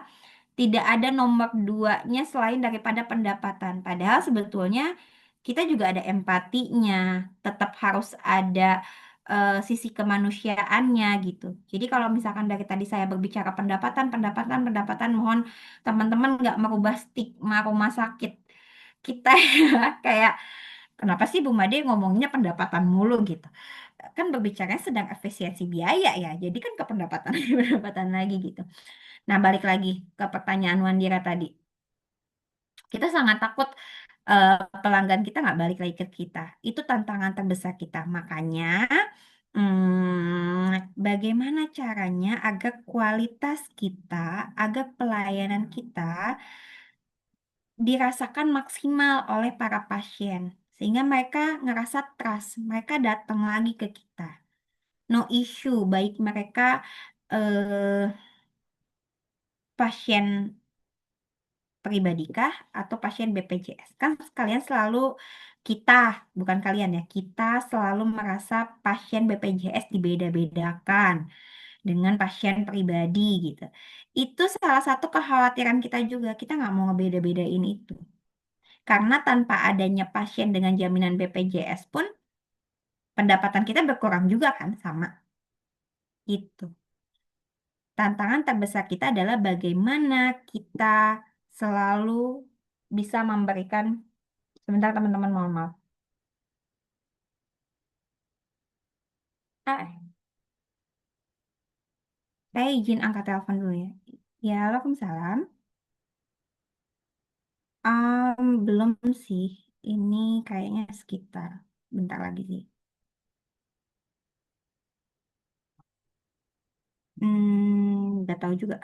tidak ada nomor duanya selain daripada pendapatan. Padahal sebetulnya kita juga ada empatinya, tetap harus ada sisi kemanusiaannya gitu. Jadi kalau misalkan dari tadi saya berbicara pendapatan, mohon teman-teman nggak merubah stigma rumah sakit kita ya. Kayak kenapa sih Bu Made ngomongnya pendapatan mulu gitu? Kan berbicaranya sedang efisiensi biaya ya, jadi kan ke pendapatan pendapatan lagi gitu. Nah, balik lagi ke pertanyaan Wandira tadi. Kita sangat takut eh, pelanggan kita nggak balik lagi ke kita. Itu tantangan terbesar kita. Makanya, bagaimana caranya agar kualitas kita, agar pelayanan kita dirasakan maksimal oleh para pasien. Sehingga mereka ngerasa trust, mereka datang lagi ke kita. No issue, baik mereka eh, pasien pribadikah atau pasien BPJS. Kan kalian selalu kita, bukan kalian ya, kita selalu merasa pasien BPJS dibeda-bedakan dengan pasien pribadi gitu. Itu salah satu kekhawatiran kita juga, kita nggak mau ngebeda-bedain itu. Karena tanpa adanya pasien dengan jaminan BPJS pun pendapatan kita berkurang juga kan sama. Itu. Tantangan terbesar kita adalah bagaimana kita selalu bisa memberikan. Sebentar teman-teman, mohon maaf. Ah, saya izin angkat telepon dulu ya. Ya, Waalaikumsalam. Belum sih. Ini kayaknya sekitar. Bentar lagi sih. Nggak tahu juga.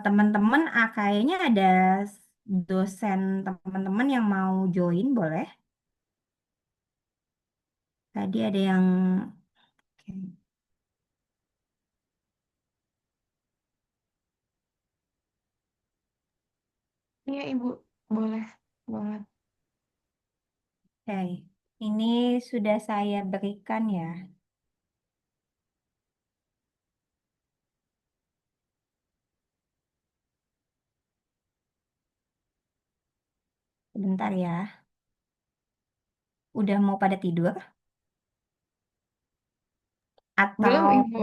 Teman-teman, kayaknya ada dosen teman-teman yang mau join, boleh? Tadi ada yang... Oke. Iya, Ibu. Boleh. Boleh. Oke. Ini sudah saya berikan ya. Sebentar ya. Udah mau pada tidur? Belum, Atau Ibu.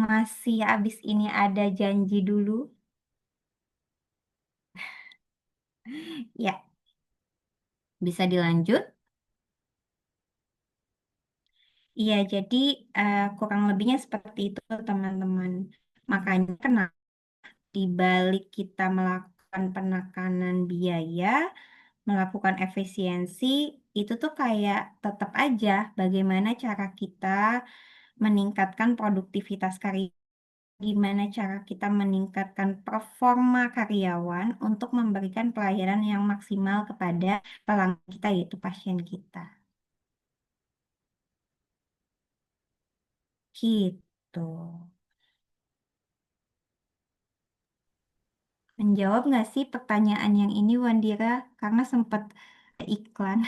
masih habis ini ada janji dulu? Ya, Bisa dilanjut? Iya, jadi kurang lebihnya seperti itu, teman-teman. Makanya kenapa di balik kita melakukan penekanan biaya, melakukan efisiensi, itu tuh kayak tetap aja bagaimana cara kita meningkatkan produktivitas karya, gimana cara kita meningkatkan performa karyawan untuk memberikan pelayanan yang maksimal kepada pelanggan kita, yaitu pasien kita. Gitu. Menjawab nggak sih pertanyaan yang ini, Wandira? Karena sempat iklan.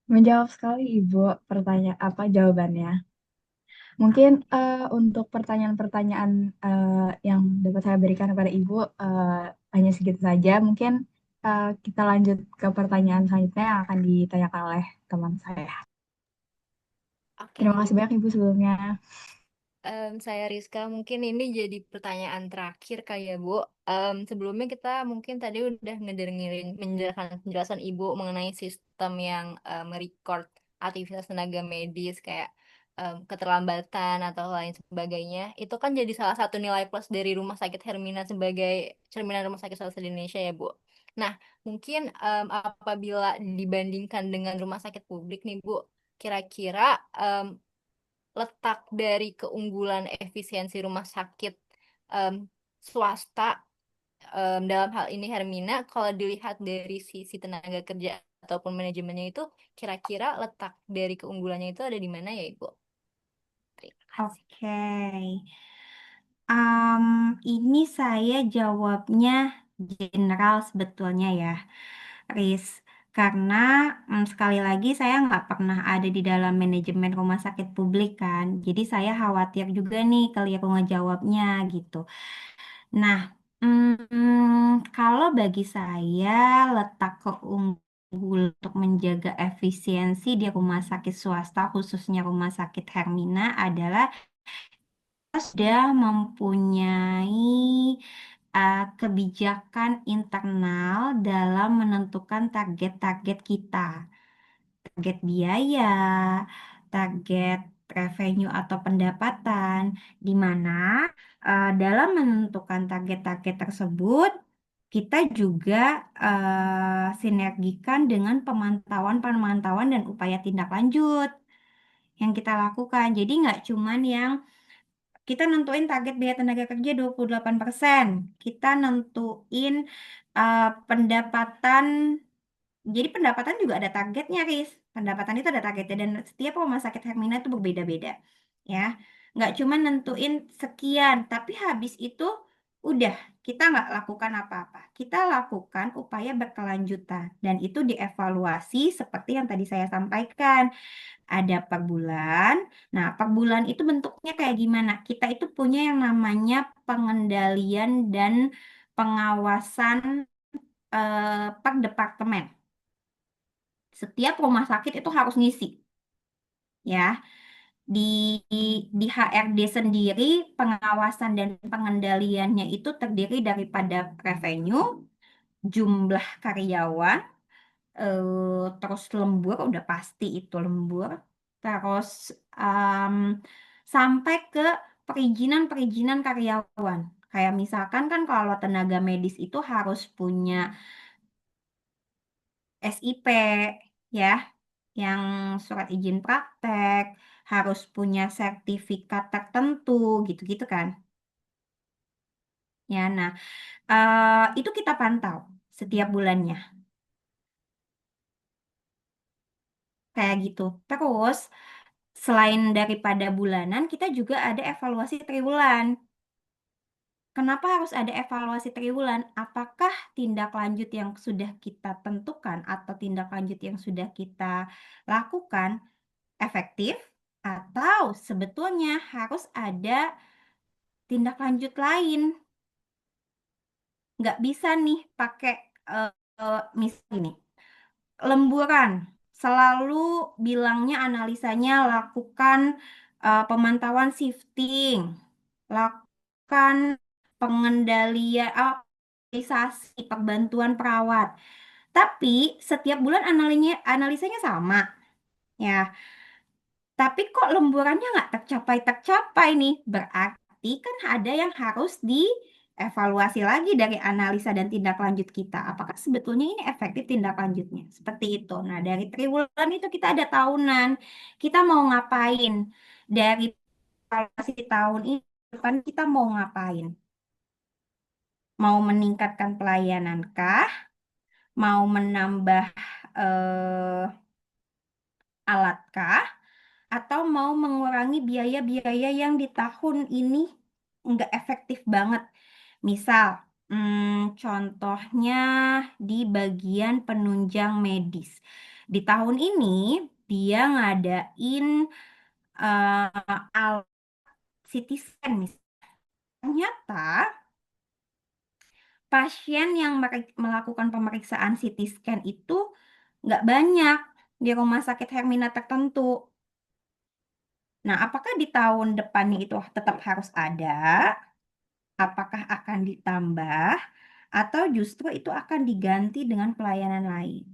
Menjawab sekali Ibu jawabannya. Mungkin untuk pertanyaan-pertanyaan yang dapat saya berikan kepada Ibu hanya segitu saja. Mungkin kita lanjut ke pertanyaan selanjutnya yang akan ditanyakan oleh teman saya. Oke, Terima kasih banyak Ibu sebelumnya. Saya Rizka, mungkin ini jadi pertanyaan terakhir kali ya, Bu. Sebelumnya kita mungkin tadi udah ngedengerin penjelasan Ibu mengenai sistem yang merecord aktivitas tenaga medis kayak keterlambatan atau lain sebagainya. Itu kan jadi salah satu nilai plus dari Rumah Sakit Hermina sebagai cerminan rumah sakit swasta di Indonesia ya, Bu. Nah, mungkin apabila dibandingkan dengan rumah sakit publik nih, Bu, kira-kira letak dari keunggulan efisiensi rumah sakit em, swasta dalam hal ini Hermina, kalau dilihat dari sisi tenaga kerja ataupun manajemennya itu, kira-kira letak dari keunggulannya itu ada di mana ya, Ibu? Terima kasih. Oke. Ini saya jawabnya general sebetulnya ya, Riz. Karena sekali lagi saya nggak pernah ada di dalam manajemen rumah sakit publik kan. Jadi saya khawatir juga nih keliru ngejawabnya gitu. Nah, kalau bagi saya letak keunggulan untuk menjaga efisiensi di rumah sakit swasta, khususnya rumah sakit Hermina adalah kita sudah mempunyai kebijakan internal dalam menentukan target-target kita, target biaya, target revenue atau pendapatan, di mana dalam menentukan target-target tersebut, kita juga sinergikan dengan pemantauan-pemantauan dan upaya tindak lanjut yang kita lakukan. Jadi nggak cuman yang kita nentuin target biaya tenaga kerja 28%. Kita nentuin pendapatan. Jadi pendapatan juga ada targetnya, Riz. Pendapatan itu ada targetnya dan setiap rumah sakit Hermina itu berbeda-beda. Ya, nggak cuma nentuin sekian, tapi habis itu udah kita nggak lakukan apa-apa. Kita lakukan upaya berkelanjutan dan itu dievaluasi seperti yang tadi saya sampaikan. Ada per bulan. Nah, per bulan itu bentuknya kayak gimana? Kita itu punya yang namanya pengendalian dan pengawasan per departemen. Setiap rumah sakit itu harus ngisi, ya. Di, di HRD sendiri, pengawasan dan pengendaliannya itu terdiri daripada revenue, jumlah karyawan, terus lembur, udah pasti itu lembur. Terus em, sampai ke perizinan-perizinan karyawan. Kayak misalkan kan kalau tenaga medis itu harus punya SIP, ya, yang surat izin praktek, harus punya sertifikat tertentu, gitu-gitu kan. Ya, nah, itu kita pantau setiap bulannya, kayak gitu. Terus, selain daripada bulanan, kita juga ada evaluasi triwulan. Kenapa harus ada evaluasi triwulan? Apakah tindak lanjut yang sudah kita tentukan atau tindak lanjut yang sudah kita lakukan efektif atau sebetulnya harus ada tindak lanjut lain? Nggak bisa nih pakai misalnya ini lemburan. Selalu bilangnya analisanya lakukan pemantauan shifting, lakukan pengendalian, optimalisasi perbantuan perawat. Tapi setiap bulan analisanya sama. Ya, tapi kok lemburannya nggak tercapai-tercapai nih? Berarti kan ada yang harus dievaluasi lagi dari analisa dan tindak lanjut kita. Apakah sebetulnya ini efektif tindak lanjutnya? Seperti itu. Nah, dari triwulan itu kita ada tahunan. Kita mau ngapain? Dari evaluasi tahun ini depan kita mau ngapain? Mau meningkatkan pelayanan Mau menambah eh, alatkah? Atau mau mengurangi biaya-biaya yang di tahun ini nggak efektif banget. Misal, contohnya di bagian penunjang medis. Di tahun ini dia ngadain alat CT scan misalnya. Ternyata pasien yang melakukan pemeriksaan CT scan itu nggak banyak di rumah sakit Hermina tertentu. Nah, apakah di tahun depannya itu tetap harus ada? Apakah akan ditambah? Atau justru itu akan diganti dengan pelayanan lain?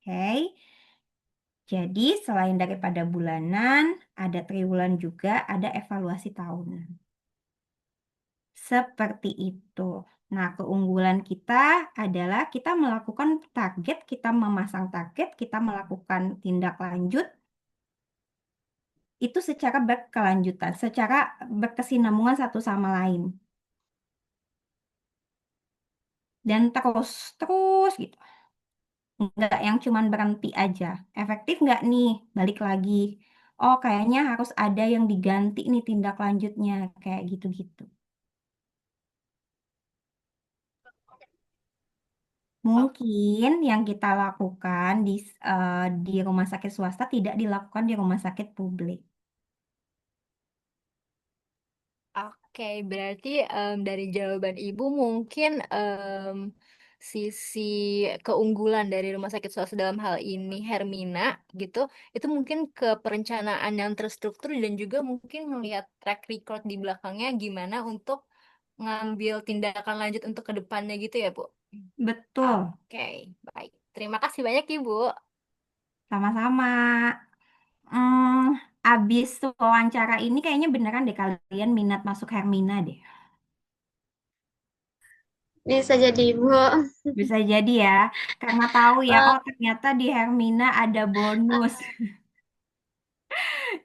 Oke, jadi selain daripada bulanan, ada triwulan juga, ada evaluasi tahunan. Seperti itu. Nah, keunggulan kita adalah kita melakukan target, kita memasang target, kita melakukan tindak lanjut, itu secara berkelanjutan, secara berkesinambungan satu sama lain. Dan terus gitu. Nggak yang cuman berhenti aja. Efektif nggak nih? Balik lagi. Oh, kayaknya harus ada yang diganti nih tindak lanjutnya. Kayak gitu-gitu. Mungkin yang kita lakukan di rumah sakit swasta tidak dilakukan di rumah sakit publik. Oke, berarti dari jawaban Ibu mungkin sisi keunggulan dari rumah sakit swasta dalam hal ini Hermina gitu, itu mungkin ke perencanaan yang terstruktur dan juga mungkin melihat track record di belakangnya gimana untuk ngambil tindakan lanjut untuk ke depannya gitu ya, Bu. Betul, Oke, baik. Terima kasih banyak Ibu. sama-sama. Hmm, abis wawancara ini kayaknya beneran deh kalian minat masuk Hermina deh. Bisa jadi Ibu. Bisa jadi ya, karena tahu ya, Eh, oh ternyata di Hermina ada bonus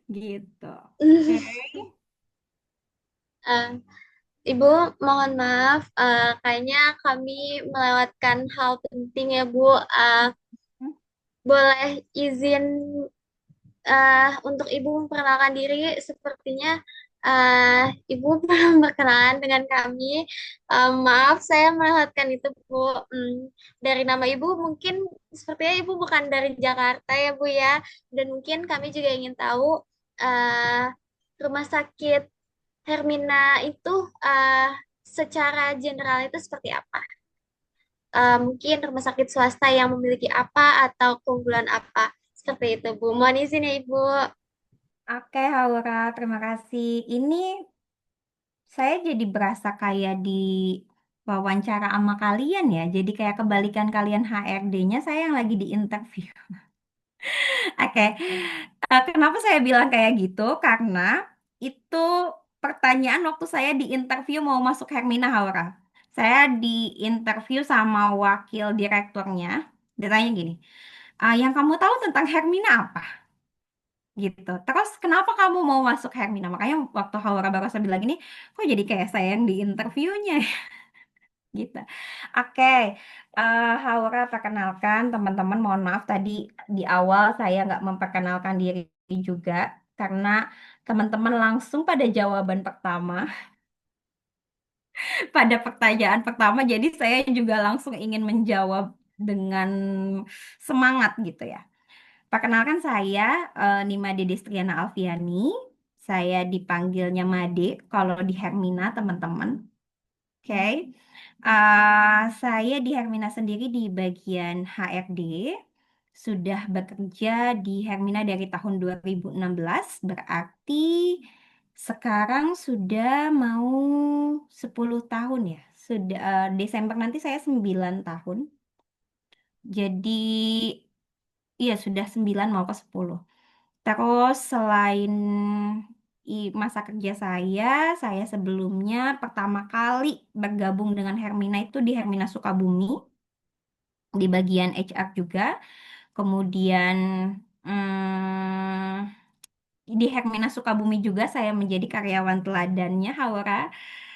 gitu. Oke. eh, Ibu, mohon maaf, kayaknya kami melewatkan hal penting ya, Bu. Boleh izin untuk Ibu memperkenalkan diri, sepertinya Ibu belum berkenalan dengan kami. Maaf, saya melewatkan itu, Bu. Dari nama Ibu, mungkin sepertinya Ibu bukan dari Jakarta ya, Bu ya. Dan mungkin kami juga ingin tahu eh, rumah sakit Hermina itu eh, secara general itu seperti apa? Mungkin rumah sakit swasta yang memiliki apa atau keunggulan apa? Seperti itu, Bu. Mohon izin ya, Ibu. Oke, Haura, terima kasih. Ini saya jadi berasa kayak di wawancara sama kalian ya. Jadi kayak kebalikan kalian HRD-nya, saya yang lagi di interview. Oke, kenapa saya bilang kayak gitu? Karena itu pertanyaan waktu saya di interview mau masuk Hermina Haura. Saya di interview sama wakil direkturnya. Dia tanya gini, yang kamu tahu tentang Hermina apa? Gitu. Terus kenapa kamu mau masuk Hermina? Makanya waktu Haura barusan bilang gini, kok jadi kayak saya yang di interviewnya gitu. Oke, Haura perkenalkan teman-teman. Mohon maaf tadi di awal saya nggak memperkenalkan diri juga karena teman-teman langsung pada jawaban pertama, pada pertanyaan pertama. Jadi saya juga langsung ingin menjawab dengan semangat gitu ya. Perkenalkan saya Nimade Destriana Alfiani. Saya dipanggilnya Made kalau di Hermina teman-teman. Oke. Saya di Hermina sendiri di bagian HRD. Sudah bekerja di Hermina dari tahun 2016, berarti sekarang sudah mau 10 tahun ya. Sudah Desember nanti saya 9 tahun. Jadi, iya sudah 9 mau ke 10. Terus selain masa kerja saya sebelumnya pertama kali bergabung dengan Hermina itu di Hermina Sukabumi, di bagian HR juga. Kemudian di Hermina Sukabumi juga saya menjadi karyawan teladannya, Haura.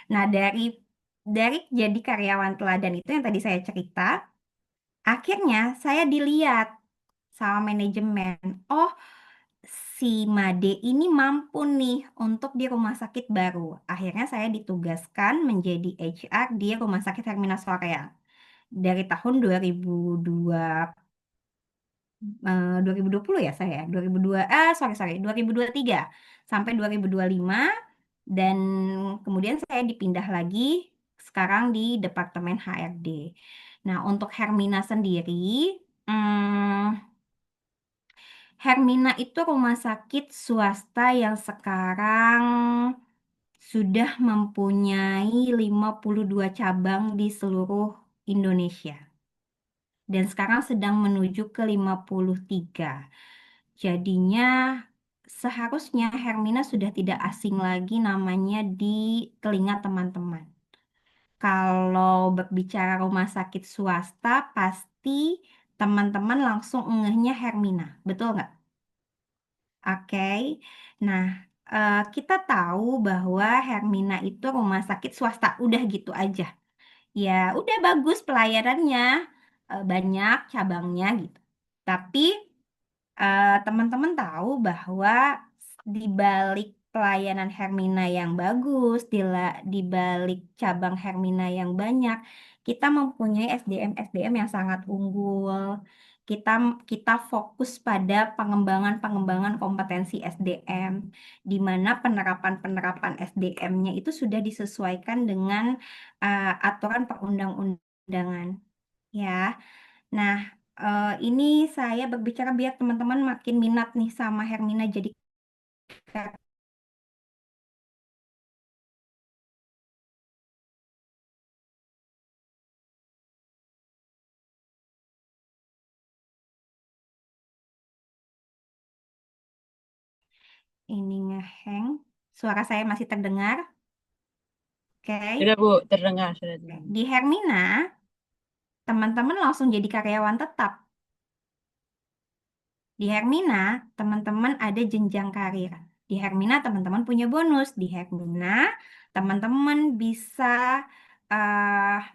Nah, dari jadi karyawan teladan itu yang tadi saya cerita, akhirnya saya dilihat sama manajemen. Oh, si Made ini mampu nih untuk di rumah sakit baru. Akhirnya saya ditugaskan menjadi HR di Rumah Sakit Hermina Soreang dari tahun 2020 ya saya 2002 sorry 2023 sampai 2025, dan kemudian saya dipindah lagi sekarang di Departemen HRD. Nah, untuk Hermina sendiri, hmm, Hermina itu rumah sakit swasta yang sekarang sudah mempunyai 52 cabang di seluruh Indonesia. Dan sekarang sedang menuju ke 53. Jadinya seharusnya Hermina sudah tidak asing lagi namanya di telinga teman-teman. Kalau berbicara rumah sakit swasta, pasti teman-teman langsung ngehnya Hermina. Betul nggak? Oke. Nah, kita tahu bahwa Hermina itu rumah sakit swasta. Udah gitu aja. Ya, udah bagus pelayanannya, banyak cabangnya gitu. Tapi teman-teman tahu bahwa di balik pelayanan Hermina yang bagus, di balik cabang Hermina yang banyak, kita mempunyai SDM-SDM yang sangat unggul. Kita kita fokus pada pengembangan-pengembangan kompetensi SDM, di mana penerapan-penerapan SDM-nya itu sudah disesuaikan dengan aturan perundang-undangan. Ya, nah, ini saya berbicara biar teman-teman makin minat nih sama Hermina jadi ini ngeheng. Suara saya masih terdengar? Oke. Sudah Bu, terdengar, sudah terdengar. Di Hermina, teman-teman langsung jadi karyawan tetap. Di Hermina, teman-teman ada jenjang karir. Di Hermina, teman-teman punya bonus. Di Hermina, teman-teman bisa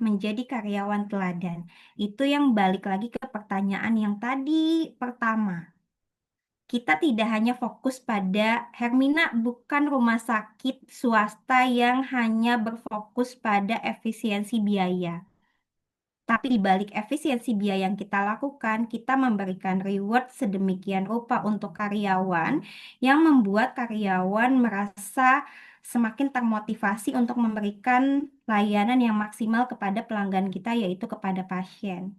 menjadi karyawan teladan. Itu yang balik lagi ke pertanyaan yang tadi pertama. Kita tidak hanya fokus pada Hermina, bukan rumah sakit swasta yang hanya berfokus pada efisiensi biaya. Tapi di balik efisiensi biaya yang kita lakukan, kita memberikan reward sedemikian rupa untuk karyawan yang membuat karyawan merasa semakin termotivasi untuk memberikan layanan yang maksimal kepada pelanggan kita, yaitu kepada pasien.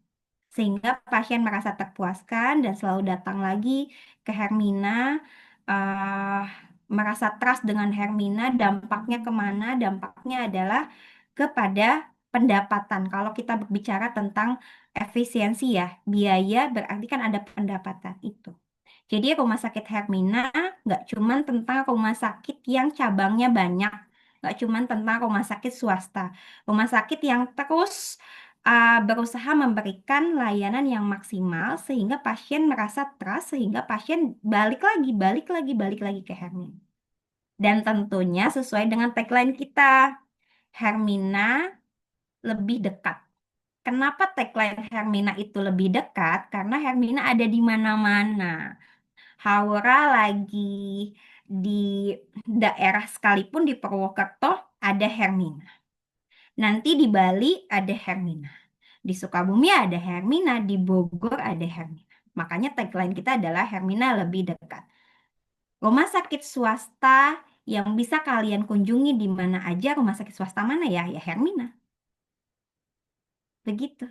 Sehingga pasien merasa terpuaskan dan selalu datang lagi ke Hermina, eh, merasa trust dengan Hermina. Dampaknya kemana? Dampaknya adalah kepada pendapatan. Kalau kita berbicara tentang efisiensi ya, biaya berarti kan ada pendapatan itu. Jadi rumah sakit Hermina nggak cuma tentang rumah sakit yang cabangnya banyak, nggak cuma tentang rumah sakit swasta. Rumah sakit yang terus berusaha memberikan layanan yang maksimal sehingga pasien merasa trust, sehingga pasien balik lagi ke Hermina. Dan tentunya sesuai dengan tagline kita, Hermina lebih dekat. Kenapa tagline Hermina itu lebih dekat? Karena Hermina ada di mana-mana. Haura lagi di daerah sekalipun di Purwokerto ada Hermina. Nanti di Bali ada Hermina. Di Sukabumi ada Hermina, di Bogor ada Hermina. Makanya tagline kita adalah Hermina lebih dekat. Rumah sakit swasta yang bisa kalian kunjungi di mana aja, rumah sakit swasta mana ya? Ya Hermina. Begitu.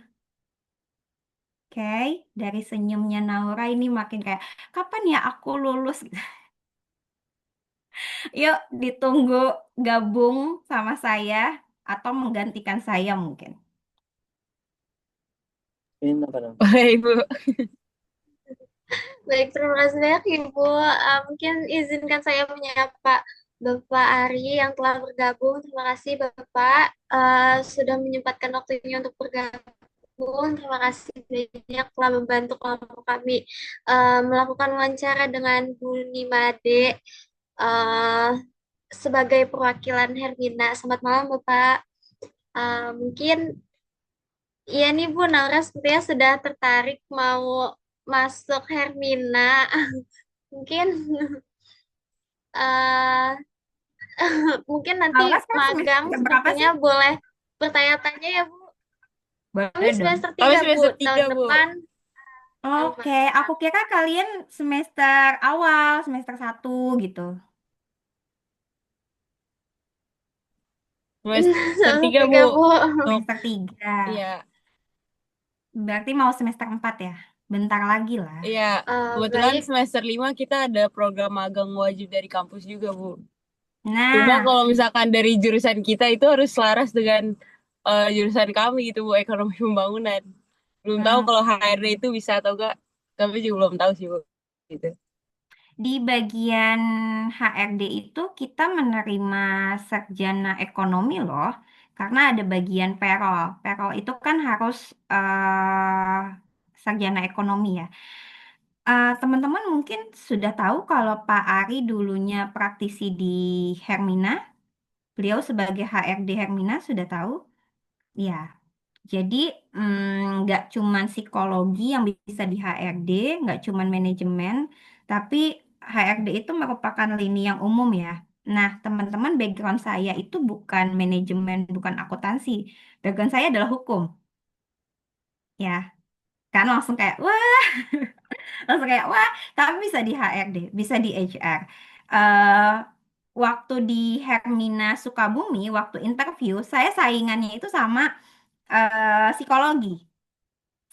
Oke, dari senyumnya Naura ini makin kayak, kapan ya aku lulus? Yuk, ditunggu gabung sama saya atau menggantikan saya mungkin. Boleh Ibu. Baik, terima kasih banyak Ibu. Mungkin izinkan saya menyapa Bapak Ari yang telah bergabung. Terima kasih Bapak sudah menyempatkan waktunya untuk bergabung. Terima kasih banyak telah membantu kelompok kami melakukan wawancara dengan Bu Nimade eh, sebagai perwakilan Hermina. Selamat malam Bapak. Mungkin iya nih Bu, Naura sepertinya sudah tertarik mau masuk Hermina. Mungkin eh mungkin nanti Laura sekarang magang semester berapa sepertinya sih? boleh bertanya-tanya ya Bu. Kami Boleh dong. semester Kami 3 Bu, semester tahun 3 Bu. depan. Oke, aku kira kalian semester awal, semester 1 gitu. Semester 3 Tiga Bu. Bu. Untuk Semester 3. iya, Berarti mau semester 4 ya? Bentar lagi lah. iya. Kebetulan Baik. semester 5 kita ada program magang wajib dari kampus juga, Bu. Cuma Nah, kalau misalkan dari jurusan kita itu harus selaras dengan jurusan kami gitu, Bu, ekonomi pembangunan. Belum tahu kalau oke. HRD itu bisa atau enggak. Kami juga belum tahu sih, Bu. Gitu. Di bagian HRD itu kita menerima sarjana ekonomi loh, karena ada bagian payroll. Payroll itu kan harus sarjana ekonomi ya. Teman-teman mungkin sudah tahu kalau Pak Ari dulunya praktisi di Hermina. Beliau sebagai HRD Hermina sudah tahu? Ya, jadi nggak cuman psikologi yang bisa di HRD, nggak cuman manajemen, tapi HRD itu merupakan lini yang umum ya. Nah, teman-teman background saya itu bukan manajemen, bukan akuntansi. Background saya adalah hukum. Ya, kan langsung kayak, wah, langsung kayak, wah, tapi bisa di HRD, bisa di HR. Eh waktu di Hermina Sukabumi, waktu interview, saya saingannya itu sama psikologi.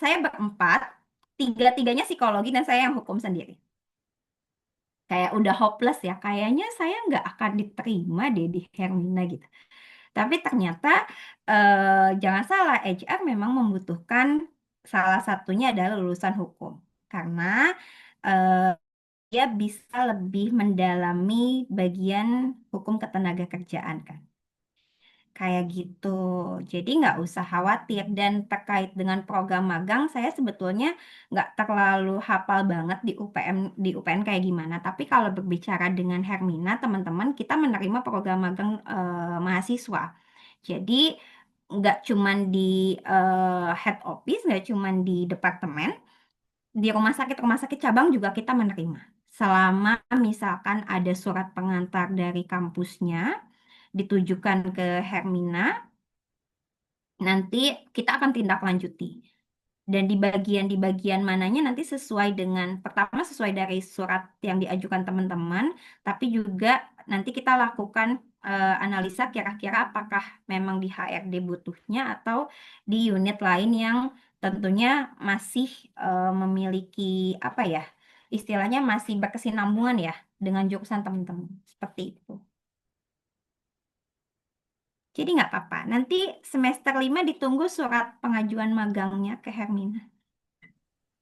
Saya berempat, tiga-tiganya psikologi dan saya yang hukum sendiri. Kayak udah hopeless ya, kayaknya saya nggak akan diterima deh di Hermina gitu. Tapi ternyata jangan salah, HR memang membutuhkan salah satunya adalah lulusan hukum. Karena eh, dia bisa lebih mendalami bagian hukum ketenagakerjaan kan. Kayak gitu. Jadi nggak usah khawatir. Dan terkait dengan program magang, saya sebetulnya nggak terlalu hafal banget di UPN kayak gimana. Tapi kalau berbicara dengan Hermina, teman-teman, kita menerima program magang mahasiswa. Jadi nggak cuman di head office, nggak cuman di departemen, di rumah sakit cabang juga kita menerima. Selama misalkan ada surat pengantar dari kampusnya ditujukan ke Hermina, nanti kita akan tindak lanjuti. Dan di bagian mananya nanti sesuai dengan, pertama sesuai dari surat yang diajukan teman-teman, tapi juga nanti kita lakukan analisa kira-kira apakah memang di HRD butuhnya atau di unit lain yang tentunya masih memiliki apa ya, istilahnya masih berkesinambungan ya dengan jurusan teman-teman. Seperti itu. Jadi nggak apa-apa. Nanti semester 5 ditunggu surat pengajuan magangnya ke Hermina.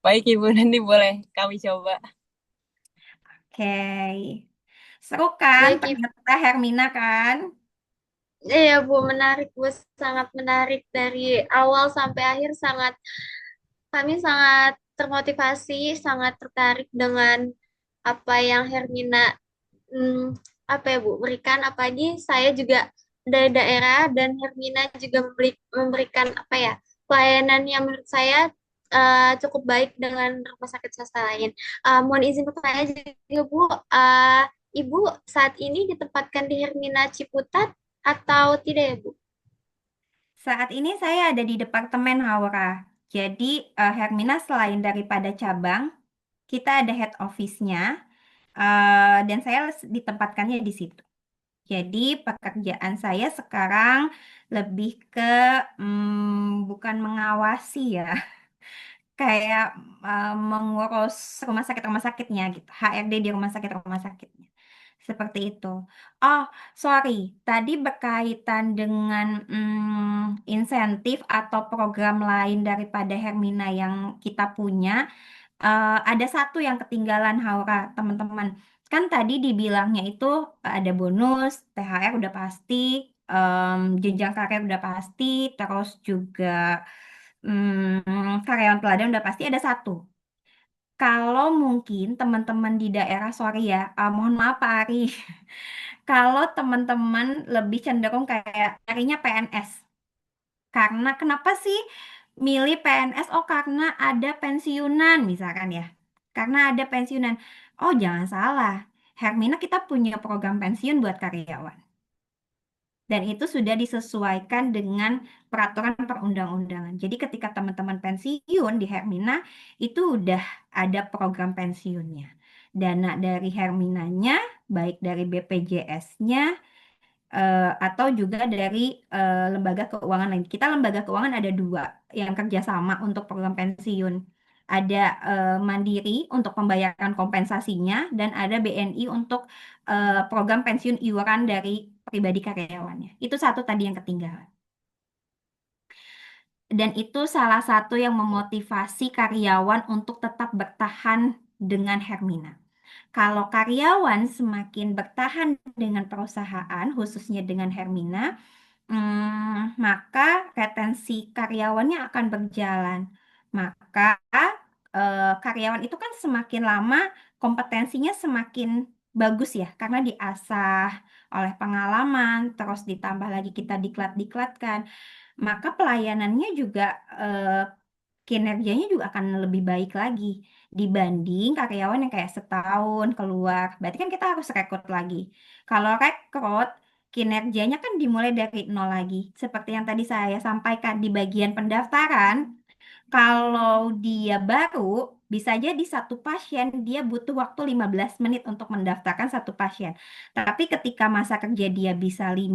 Baik, Ibu, nanti boleh kami coba. Oke. Seru kan Baik Ibu. ternyata Hermina kan? Iya Bu, menarik Bu, sangat menarik dari awal sampai akhir kami sangat termotivasi, sangat tertarik dengan apa yang Hermina apa ya Bu berikan. Apalagi saya juga dari daerah dan Hermina juga memberikan apa ya pelayanan yang menurut saya cukup baik dengan rumah sakit swasta lain. Mohon izin bertanya juga Bu, Ibu saat ini ditempatkan di Hermina Ciputat atau tidak ya Bu? Saat ini saya ada di Departemen Haura. Jadi Hermina selain daripada cabang, kita ada head office-nya dan saya ditempatkannya di situ. Jadi pekerjaan saya sekarang lebih ke bukan mengawasi ya, kayak mengurus rumah sakitnya gitu, HRD di rumah sakitnya. Seperti itu. Oh, sorry. Tadi berkaitan dengan insentif atau program lain daripada Hermina yang kita punya. Ada satu yang ketinggalan, Haura, teman-teman. Kan tadi dibilangnya itu ada bonus, THR udah pasti, jenjang karir udah pasti, terus juga karyawan teladan udah pasti. Ada satu. Kalau mungkin teman-teman di daerah, sorry ya, mohon maaf Pak Ari. Kalau teman-teman lebih cenderung kayak carinya PNS. Karena kenapa sih milih PNS? Oh, karena ada pensiunan misalkan ya. Karena ada pensiunan. Oh, jangan salah. Hermina kita punya program pensiun buat karyawan. Dan itu sudah disesuaikan dengan peraturan perundang-undangan. Jadi ketika teman-teman pensiun di Hermina, itu udah ada program pensiunnya. Dana dari Herminanya, baik dari BPJS-nya, atau juga dari lembaga keuangan lain. Kita lembaga keuangan ada dua yang kerjasama untuk program pensiun. Ada Mandiri untuk pembayaran kompensasinya dan ada BNI untuk program pensiun iuran dari pribadi karyawannya. Itu satu tadi yang ketinggalan. Dan itu salah satu yang memotivasi karyawan untuk tetap bertahan dengan Hermina. Kalau karyawan semakin bertahan dengan perusahaan, khususnya dengan Hermina, maka retensi karyawannya akan berjalan. Maka karyawan itu kan semakin lama kompetensinya semakin bagus ya, karena diasah oleh pengalaman, terus ditambah lagi kita diklat-diklatkan, maka pelayanannya juga kinerjanya juga akan lebih baik lagi dibanding karyawan yang kayak setahun keluar. Berarti kan kita harus rekrut lagi. Kalau rekrut, kinerjanya kan dimulai dari nol lagi. Seperti yang tadi saya sampaikan di bagian pendaftaran, kalau dia baru, bisa jadi satu pasien dia butuh waktu 15 menit untuk mendaftarkan satu pasien. Tapi ketika masa kerja dia bisa 5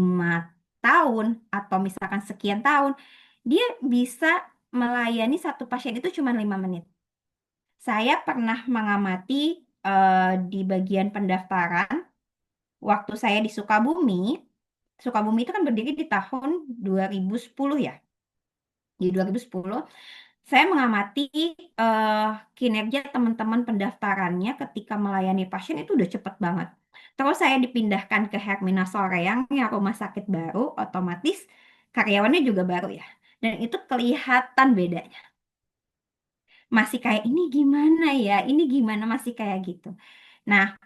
tahun atau misalkan sekian tahun, dia bisa melayani satu pasien itu cuma 5 menit. Saya pernah mengamati di bagian pendaftaran waktu saya di Sukabumi. Sukabumi itu kan berdiri di tahun 2010 ya. Di 2010 saya mengamati eh, kinerja teman-teman pendaftarannya ketika melayani pasien itu udah cepet banget. Terus saya dipindahkan ke Hermina Soreang yang rumah sakit baru, otomatis karyawannya juga baru ya. Dan itu kelihatan bedanya. Masih kayak ini gimana ya, ini gimana masih kayak gitu. Nah,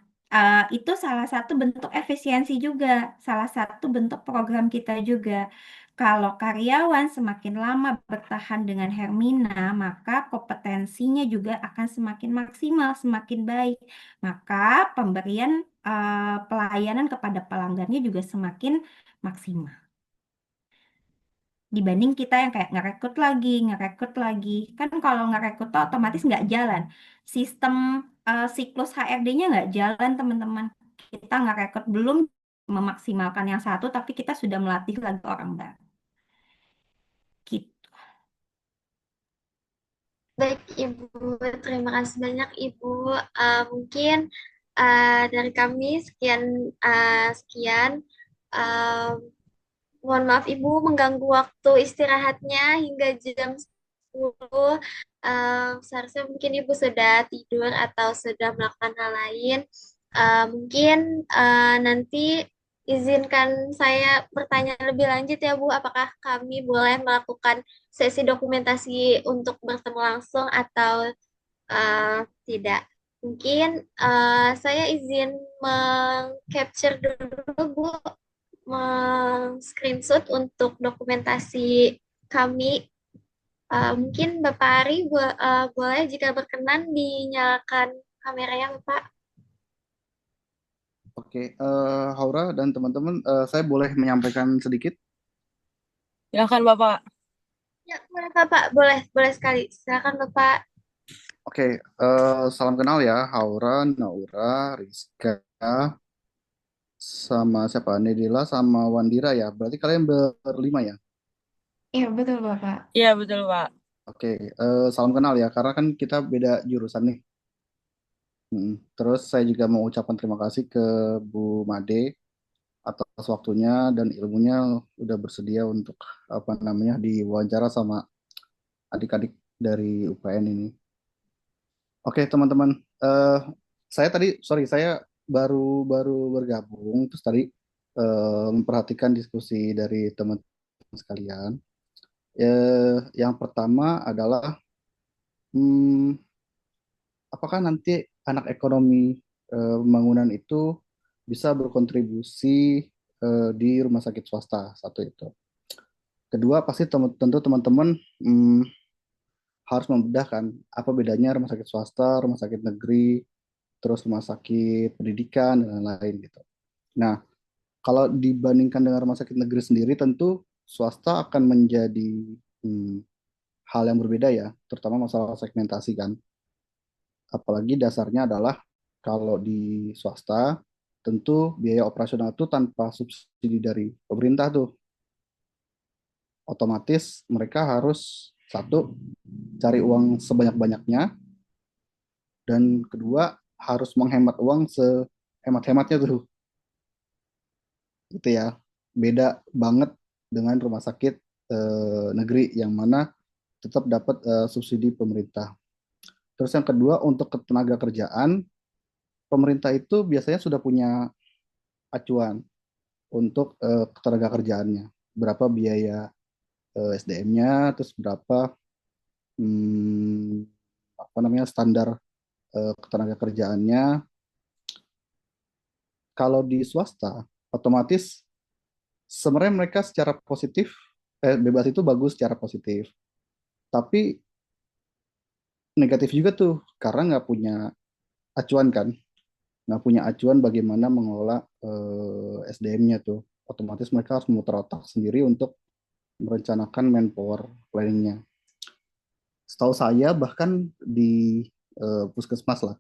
itu salah satu bentuk efisiensi juga, salah satu bentuk program kita juga. Kalau karyawan semakin lama bertahan dengan Hermina, maka kompetensinya juga akan semakin maksimal, semakin baik. Maka pemberian pelayanan kepada pelanggannya juga semakin maksimal dibanding kita yang kayak ngerekrut lagi. Kan kalau ngerekrut tuh otomatis nggak jalan. Sistem siklus HRD-nya nggak jalan, teman-teman. Kita ngerekrut belum memaksimalkan yang satu, tapi kita sudah melatih lagi orang baru. Gitu. Baik, Ibu. Terima kasih banyak, Ibu. Mungkin dari kami sekian. Eh, Mohon maaf, Ibu, mengganggu waktu istirahatnya hingga jam 10. Seharusnya mungkin Ibu sudah tidur atau sudah melakukan hal lain. Mungkin nanti izinkan saya bertanya lebih lanjut ya, Bu. Apakah kami boleh melakukan sesi dokumentasi untuk bertemu langsung atau tidak? Mungkin saya izin meng-capture dulu, Bu, screenshot untuk dokumentasi kami. Mungkin Bapak Ari boleh jika berkenan dinyalakan kameranya, Bapak. Oke, Haura dan teman-teman, saya boleh menyampaikan sedikit? Silakan Bapak. Ya, boleh Bapak, boleh, boleh sekali. Silakan Bapak. Oke, salam kenal ya, Haura, Naura, Rizka, sama siapa? Nedila sama Wandira ya. Berarti kalian berlima ya? Iya, betul Bapak. Iya betul Pak. Oke, salam kenal ya, karena kan kita beda jurusan nih. Terus saya juga mau ucapkan terima kasih ke Bu Made atas waktunya dan ilmunya udah bersedia untuk apa namanya diwawancara sama adik-adik dari UPN ini. Oke, teman-teman. Saya tadi, sorry, saya baru baru bergabung, terus tadi memperhatikan diskusi dari teman-teman sekalian. Yang pertama adalah, hmm, apakah nanti anak ekonomi pembangunan itu bisa berkontribusi di rumah sakit swasta? Satu itu. Kedua, pasti tentu teman-teman harus membedakan apa bedanya rumah sakit swasta, rumah sakit negeri, terus rumah sakit pendidikan, dan lain-lain gitu. Nah, kalau dibandingkan dengan rumah sakit negeri sendiri, tentu swasta akan menjadi hmm, hal yang berbeda ya, terutama masalah segmentasi kan. Apalagi dasarnya adalah kalau di swasta, tentu biaya operasional itu tanpa subsidi dari pemerintah tuh. Otomatis mereka harus satu, cari uang sebanyak-banyaknya, dan kedua, harus menghemat uang sehemat-hematnya tuh. Gitu ya. Beda banget dengan rumah sakit negeri yang mana tetap dapat subsidi pemerintah. Terus yang kedua, untuk ketenaga kerjaan, pemerintah itu biasanya sudah punya acuan untuk ketenaga kerjaannya. Berapa biaya SDM-nya, terus berapa hmm, apa namanya standar ketenaga kerjaannya. Kalau di swasta, otomatis sebenarnya mereka secara positif, bebas itu bagus secara positif. Tapi negatif juga tuh, karena nggak punya acuan kan, nggak punya acuan bagaimana mengelola SDM-nya tuh. Otomatis mereka harus memutar otak sendiri untuk merencanakan manpower planning-nya. Setahu saya bahkan di puskesmas lah,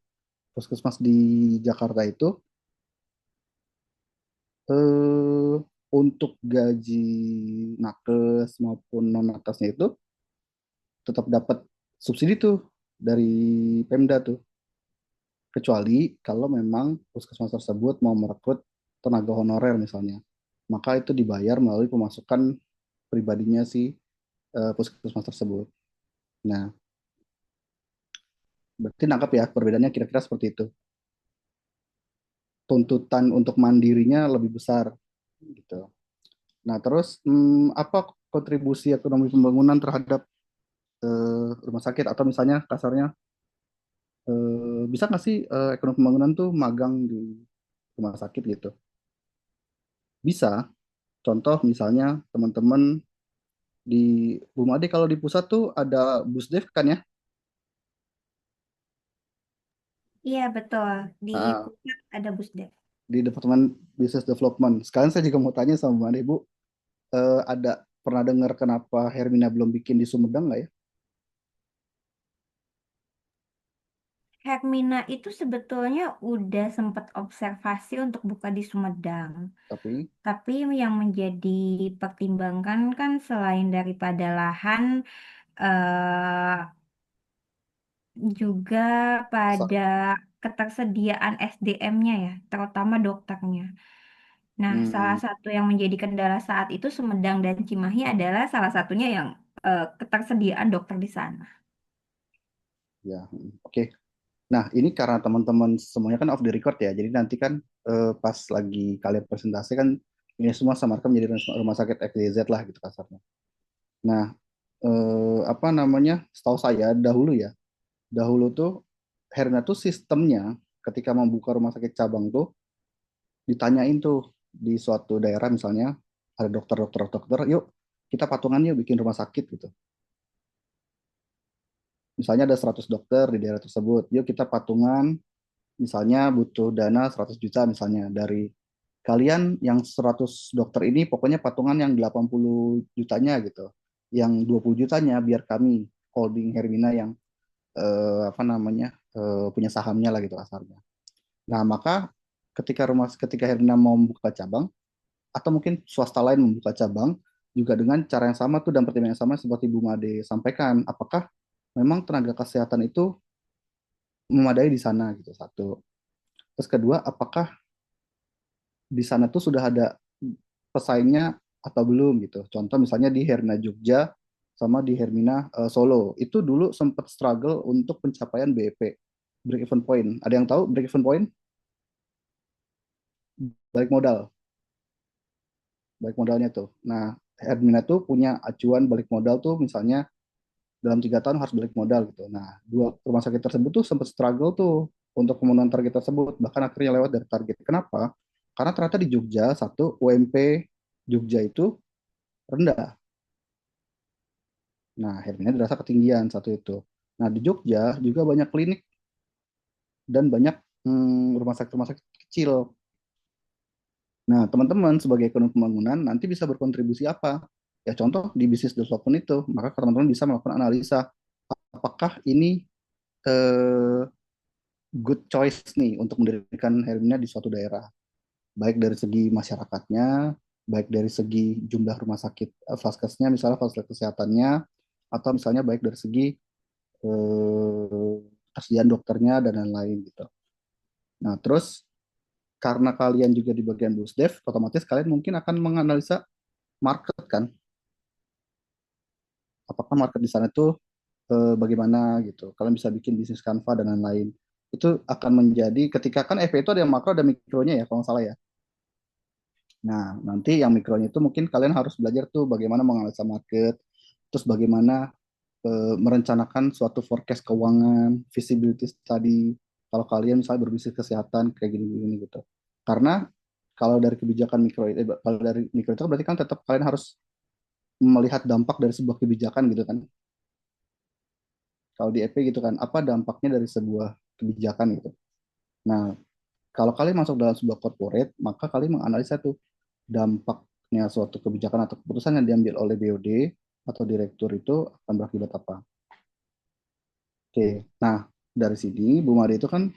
puskesmas di Jakarta itu eh, untuk gaji nakes maupun non nakesnya itu tetap dapat subsidi tuh dari Pemda tuh. Kecuali kalau memang puskesmas tersebut mau merekrut tenaga honorer misalnya, maka itu dibayar melalui pemasukan pribadinya si puskesmas tersebut. Nah, berarti nangkap ya perbedaannya kira-kira seperti itu. Tuntutan untuk mandirinya lebih besar gitu. Nah, terus apa kontribusi ekonomi pembangunan terhadap rumah sakit, atau misalnya kasarnya bisa nggak sih ekonomi pembangunan tuh magang di rumah sakit gitu? Bisa. Contoh misalnya teman-teman di Bumade, kalau di pusat tuh ada Busdev kan ya? Iya, betul. Di Ah, pusat ada Busdev. di Departemen Business Development. Sekarang saya juga mau tanya sama Bumade, Bu, ada pernah dengar kenapa Hermina belum bikin di Sumedang nggak ya? Hermina itu sebetulnya udah sempat observasi untuk buka di Sumedang. Tapi Tapi yang menjadi pertimbangan kan selain daripada lahan, eh, juga sa- pada ketersediaan SDM-nya ya, terutama dokternya. Nah, salah hmm, satu yang menjadi kendala saat itu Sumedang dan Cimahi adalah salah satunya yang ketersediaan dokter di sana. ya, oke. Nah, ini karena teman-teman semuanya kan off the record ya, jadi nanti kan pas lagi kalian presentasi kan ini semua samarkan menjadi rumah sakit XYZ lah gitu kasarnya. Nah, apa namanya? Setahu saya dahulu tuh Herna tuh sistemnya ketika membuka rumah sakit cabang tuh ditanyain tuh di suatu daerah misalnya ada dokter, yuk kita patungan yuk bikin rumah sakit gitu. Misalnya ada 100 dokter di daerah tersebut, yuk kita patungan, misalnya butuh dana 100 juta misalnya dari kalian yang 100 dokter ini, pokoknya patungan yang 80 jutanya gitu. Yang 20 jutanya biar kami holding Hermina yang apa namanya punya sahamnya lah gitu kasarnya. Nah, maka ketika Hermina mau membuka cabang, atau mungkin swasta lain membuka cabang, juga dengan cara yang sama tuh dan pertimbangan yang sama seperti Bu Made sampaikan, apakah memang tenaga kesehatan itu memadai di sana gitu, satu. Terus kedua, apakah di sana tuh sudah ada pesaingnya atau belum gitu. Contoh misalnya di Hermina Jogja sama di Hermina Solo. Itu dulu sempat struggle untuk pencapaian BEP, break even point. Ada yang tahu break even point? Balik modal, balik modalnya tuh. Nah, Hermina tuh punya acuan balik modal tuh misalnya dalam 3 tahun harus balik modal gitu. Nah, dua rumah sakit tersebut tuh sempat struggle tuh untuk memenuhi target tersebut, bahkan akhirnya lewat dari target. Kenapa? Karena ternyata di Jogja satu UMP Jogja itu rendah. Nah, Hermina dirasa ketinggian satu itu. Nah, di Jogja juga banyak klinik dan banyak rumah sakit kecil. Nah, teman-teman sebagai ekonom pembangunan nanti bisa berkontribusi apa? Ya contoh di bisnis development itu, maka teman-teman bisa melakukan analisa apakah ini eh, good choice nih untuk mendirikan Hermina di suatu daerah, baik dari segi masyarakatnya, baik dari segi jumlah rumah sakit vaskesnya, misalnya fasilitas kesehatannya, atau misalnya baik dari segi ketersediaan dokternya dan lain-lain gitu. Nah, terus karena kalian juga di bagian BUSDEV, otomatis kalian mungkin akan menganalisa market kan, apakah market di sana itu bagaimana gitu. Kalian bisa bikin bisnis Canva dan lain-lain. Itu akan menjadi ketika kan FP itu ada yang makro ada mikronya ya kalau nggak salah ya. Nah, nanti yang mikronya itu mungkin kalian harus belajar tuh bagaimana menganalisa market, terus bagaimana merencanakan suatu forecast keuangan, visibility study, kalau kalian misalnya berbisnis kesehatan kayak gini-gini gitu. Karena kalau dari kebijakan mikro, kalau dari mikro itu berarti kan tetap kalian harus melihat dampak dari sebuah kebijakan gitu kan. Kalau di EP gitu kan, apa dampaknya dari sebuah kebijakan gitu. Nah, kalau kalian masuk dalam sebuah corporate, maka kalian menganalisa tuh dampaknya suatu kebijakan atau keputusan yang diambil oleh BOD atau direktur itu akan berakibat apa. Oke, nah dari sini Bu Made itu kan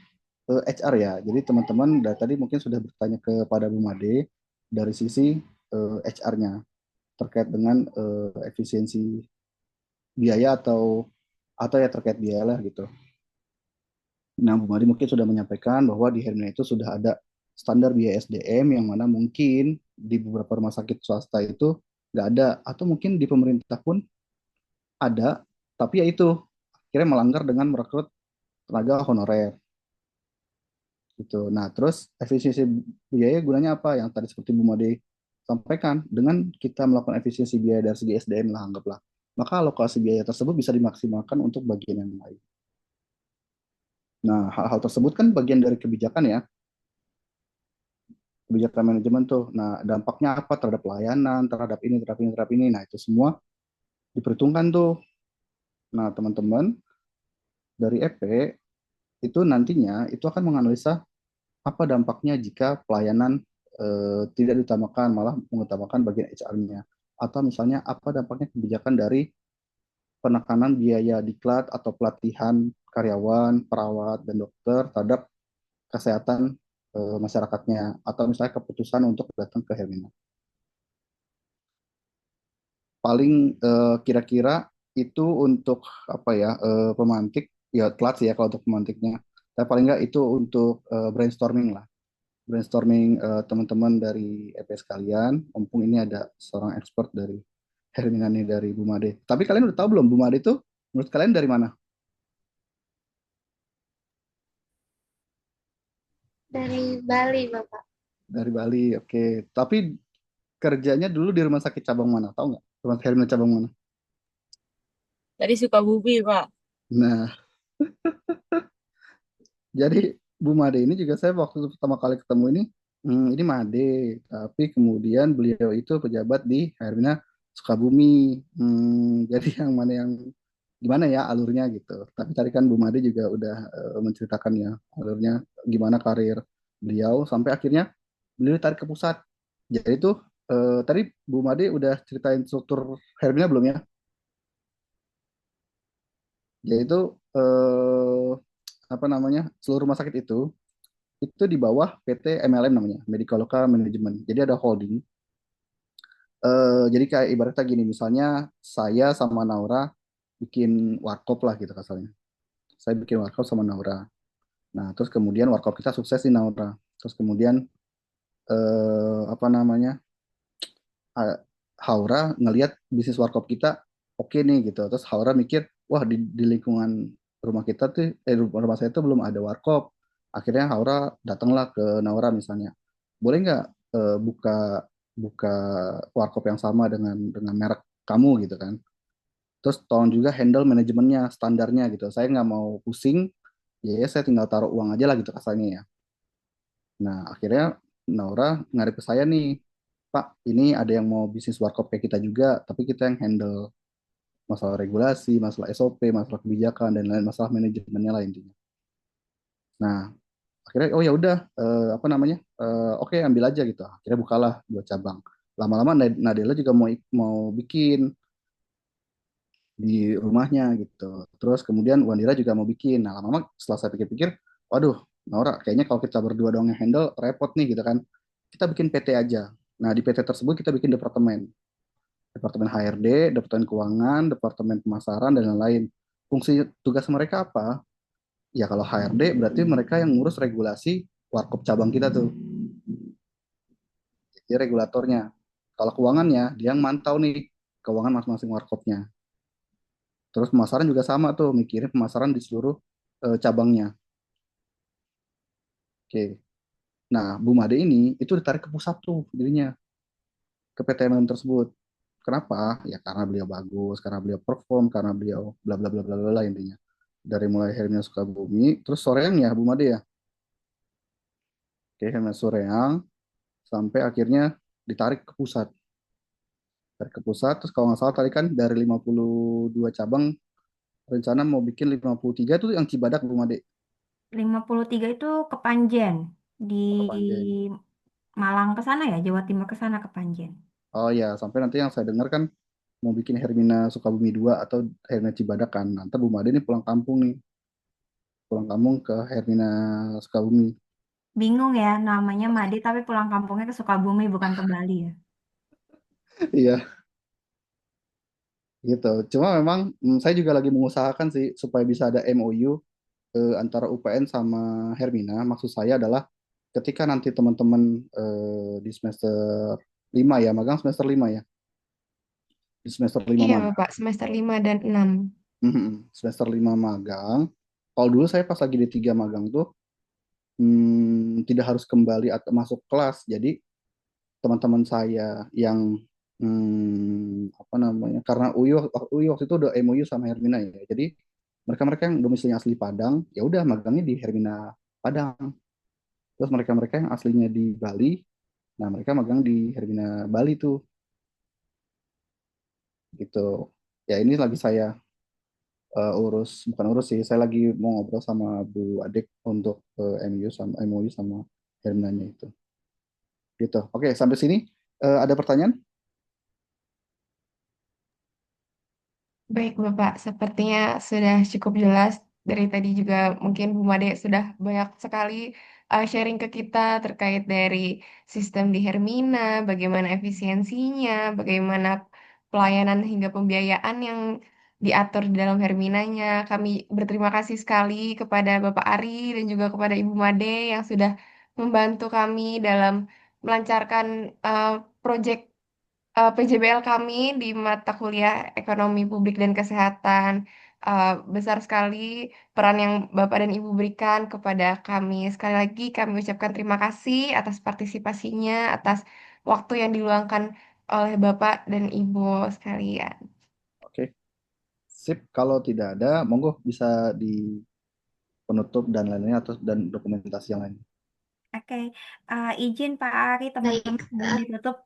HR ya. Jadi teman-teman dari tadi mungkin sudah bertanya kepada Bu Made dari sisi HR-nya terkait dengan efisiensi biaya atau ya terkait biaya lah gitu. Nah, Bu Made mungkin sudah menyampaikan bahwa di Hermina itu sudah ada standar biaya SDM yang mana mungkin di beberapa rumah sakit swasta itu nggak ada atau mungkin di pemerintah pun ada, tapi ya itu akhirnya melanggar dengan merekrut tenaga honorer gitu. Nah, terus efisiensi biaya gunanya apa? Yang tadi seperti Bu Made sampaikan, dengan kita melakukan efisiensi biaya dari segi SDM lah anggaplah, maka alokasi biaya tersebut bisa dimaksimalkan untuk bagian yang lain. Nah, hal-hal tersebut kan bagian dari kebijakan ya, kebijakan manajemen tuh. Nah, dampaknya apa terhadap pelayanan, terhadap ini, terhadap ini, terhadap ini. Nah, itu semua diperhitungkan tuh. Nah, teman-teman dari EP itu nantinya itu akan menganalisa apa dampaknya jika pelayanan tidak diutamakan, malah mengutamakan bagian HR-nya. Atau misalnya apa dampaknya kebijakan dari penekanan biaya diklat atau pelatihan karyawan, perawat, dan dokter terhadap kesehatan masyarakatnya. Atau misalnya keputusan untuk datang ke Hermina. Paling kira-kira itu untuk apa ya pemantik ya telat sih ya kalau untuk pemantiknya. Tapi paling nggak itu untuk brainstorming lah, brainstorming teman-teman dari EP sekalian. Mumpung ini ada seorang expert dari Hermina nih dari Bu Made. Tapi kalian udah tahu belum Bu Made itu menurut kalian dari mana? Dari Bali, Bapak. Dari Bali, oke. Tapi kerjanya dulu di rumah sakit cabang mana? Tahu nggak? Rumah sakit Hermina cabang mana? Tadi Sukabumi, Pak. Nah, jadi Bu Made ini juga saya waktu pertama kali ketemu ini Made, tapi kemudian beliau itu pejabat di Hermina Sukabumi. Jadi yang mana yang gimana ya alurnya gitu. Tapi tadi kan Bu Made juga udah menceritakan ya alurnya gimana karir beliau sampai akhirnya beliau ditarik ke pusat. Jadi itu tadi Bu Made udah ceritain struktur Hermina belum ya? Yaitu eh, apa namanya seluruh rumah sakit itu di bawah PT MLM namanya, Medical Local Management. Jadi ada holding. Jadi kayak ibaratnya gini, misalnya saya sama Naura bikin warkop lah gitu kasarnya. Saya bikin warkop sama Naura. Nah, terus kemudian warkop kita sukses di Naura. Terus kemudian apa namanya? ah, Haura ngelihat bisnis warkop kita oke nih gitu. Terus Haura mikir, wah di lingkungan rumah kita tuh, rumah saya tuh belum ada warkop. Akhirnya Haura datanglah ke Naura misalnya. Boleh nggak buka buka warkop yang sama dengan merek kamu gitu kan? Terus tolong juga handle manajemennya, standarnya gitu. Saya nggak mau pusing, ya saya tinggal taruh uang aja lah gitu kasarnya ya. Nah, akhirnya Naura ngarep ke saya nih, Pak, ini ada yang mau bisnis warkop kayak kita juga, tapi kita yang handle masalah regulasi, masalah SOP, masalah kebijakan, dan lain masalah manajemennya lah intinya. Nah, akhirnya, oh ya udah, apa namanya, oke ambil aja gitu. Akhirnya bukalah 2 cabang. Lama-lama Nadella juga mau bikin di rumahnya gitu. Terus kemudian Wandira juga mau bikin. Nah, lama-lama setelah saya pikir-pikir, waduh, Naura, kayaknya kalau kita berdua doang yang handle, repot nih gitu kan. Kita bikin PT aja. Nah, di PT tersebut kita bikin departemen. Departemen HRD, Departemen Keuangan, Departemen Pemasaran, dan lain-lain. Fungsi tugas mereka apa? Ya kalau HRD berarti mereka yang ngurus regulasi warkop cabang kita tuh. Jadi regulatornya. Kalau keuangannya, dia yang mantau nih keuangan masing-masing warkopnya. Terus pemasaran juga sama tuh, mikirin pemasaran di seluruh cabangnya. Oke. Nah, Bu Made ini itu ditarik ke pusat tuh jadinya ke PTMM tersebut. Kenapa? Ya karena beliau bagus, karena beliau perform, karena beliau bla bla bla bla bla bla intinya. Dari mulai Hermina Sukabumi, terus Soreang ya Bu Made ya. Oke, Hermina Soreang sampai akhirnya ditarik ke pusat. Tarik ke pusat, terus kalau nggak salah tadi kan dari 52 cabang rencana mau bikin 53 tuh yang Cibadak Bu Made. 53 itu ke Panjen. Di Oh, ke Panjen. Malang ke sana ya, Jawa Timur ke sana ke Panjen. Oh ya, sampai nanti yang saya dengar kan mau bikin Hermina Sukabumi 2 atau Hermina Cibadak kan. Nanti Bu Made ini pulang kampung nih, pulang kampung ke Hermina Sukabumi. Bingung ya, namanya Made tapi pulang kampungnya ke Sukabumi bukan ke Bali ya. Iya, gitu. Cuma memang saya juga lagi mengusahakan sih supaya bisa ada MOU antara UPN sama Hermina. Maksud saya adalah ketika nanti teman-teman di semester 5 ya, magang semester 5 ya. Di semester 5 Iya, magang. Bapak, semester 5 dan 6. Semester 5 magang. Kalau dulu saya pas lagi di 3 magang tuh tidak harus kembali atau masuk kelas. Jadi teman-teman saya yang apa namanya karena UI waktu itu udah MOU sama Hermina ya. Jadi mereka-mereka yang domisilinya asli Padang, ya udah magangnya di Hermina Padang. Terus mereka-mereka yang aslinya di Bali, nah mereka magang di Hermina Bali tuh, gitu. Ya ini lagi saya bukan urus sih, saya lagi mau ngobrol sama Bu Adek untuk MOU sama Herminanya itu. Gitu. Oke, sampai sini ada pertanyaan? Baik, Bapak. Sepertinya sudah cukup jelas. Dari tadi juga mungkin Bu Made sudah banyak sekali sharing ke kita terkait dari sistem di Hermina, bagaimana efisiensinya, bagaimana pelayanan hingga pembiayaan yang diatur di dalam Herminanya. Kami berterima kasih sekali kepada Bapak Ari dan juga kepada Ibu Made yang sudah membantu kami dalam melancarkan eh, proyek PJBL kami di mata kuliah Ekonomi Publik dan Kesehatan. Besar sekali peran yang Bapak dan Ibu berikan kepada kami. Sekali lagi kami ucapkan terima kasih atas partisipasinya, atas waktu yang diluangkan oleh Bapak dan Ibu sekalian. Oke, sip. Kalau tidak ada, monggo bisa di penutup dan lainnya atau dan dokumentasi yang lain. Oke, izin Pak Ari, Baik, teman-teman sebelum ditutup,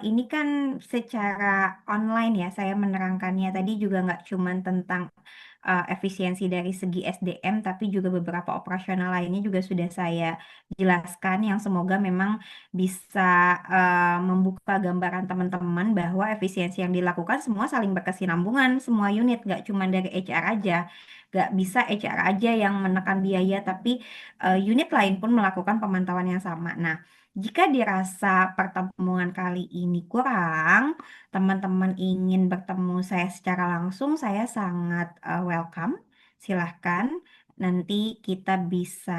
ini kan secara online ya saya menerangkannya. Tadi juga nggak cuman tentang efisiensi dari segi SDM, tapi juga beberapa operasional lainnya juga sudah saya jelaskan yang semoga memang bisa membuka gambaran teman-teman bahwa efisiensi yang dilakukan semua saling berkesinambungan, semua unit, nggak cuman dari HR aja. Nggak bisa HR aja yang menekan biaya, tapi unit lain pun melakukan pemantauan yang sama. Nah, jika dirasa pertemuan kali ini kurang, teman-teman ingin bertemu saya secara langsung, saya sangat welcome. Silahkan Nanti kita bisa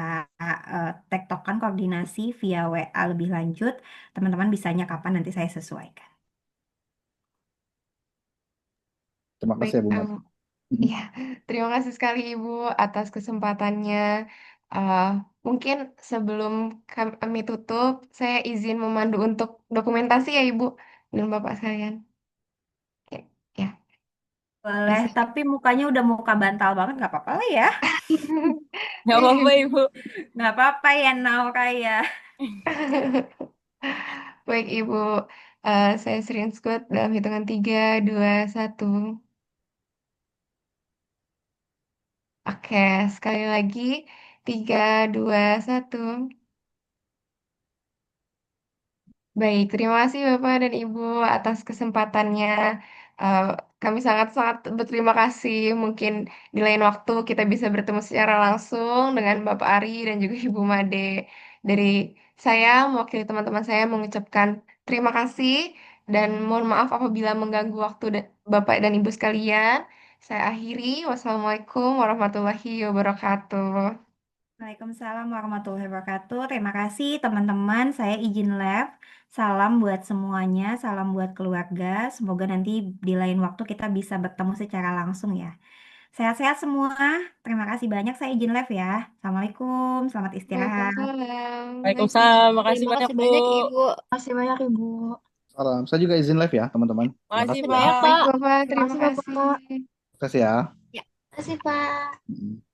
tektokan koordinasi via WA lebih lanjut. Teman-teman bisanya kapan nanti saya sesuaikan. Terima Baik, kasih ya Bu Made. iya, terima kasih sekali Ibu atas kesempatannya. Eh, Mungkin sebelum kami tutup, saya izin memandu untuk dokumentasi ya Ibu dan Bapak sekalian. Ya, ya, Boleh, bisa. tapi mukanya udah muka bantal banget, nggak apa-apa lah ya. Nggak apa-apa Ibu. Nggak apa-apa ya, Nauraya. Baik Ibu, saya screenshot dalam hitungan 3, 2, 1. Oke, sekali lagi 3, 2, 1. Baik, terima kasih Bapak dan Ibu atas kesempatannya. Eh, Kami sangat-sangat berterima kasih. Mungkin di lain waktu kita bisa bertemu secara langsung dengan Bapak Ari dan juga Ibu Made. Dari saya, mewakili teman-teman saya mengucapkan terima kasih dan mohon maaf apabila mengganggu waktu Bapak dan Ibu sekalian. Saya akhiri. Wassalamualaikum warahmatullahi wabarakatuh. Waalaikumsalam warahmatullahi wabarakatuh. Terima kasih teman-teman. Saya izin live. Salam buat semuanya, salam buat keluarga. Semoga nanti di lain waktu kita bisa bertemu secara langsung ya. Sehat-sehat semua. Terima kasih banyak. Saya izin live ya. Assalamualaikum. Selamat istirahat. Waalaikumsalam. Baik, Waalaikumsalam. Makasih Terima banyak kasih Bu. banyak Ibu. Makasih banyak Ibu. Salam. Saya juga izin live ya teman-teman. Terima Makasih kasih ya. Ya Pak. baik Pak. Bapak, Terima terima kasih kasih. Bapak. Terima kasih ya. Terima kasih, Pak. Mm.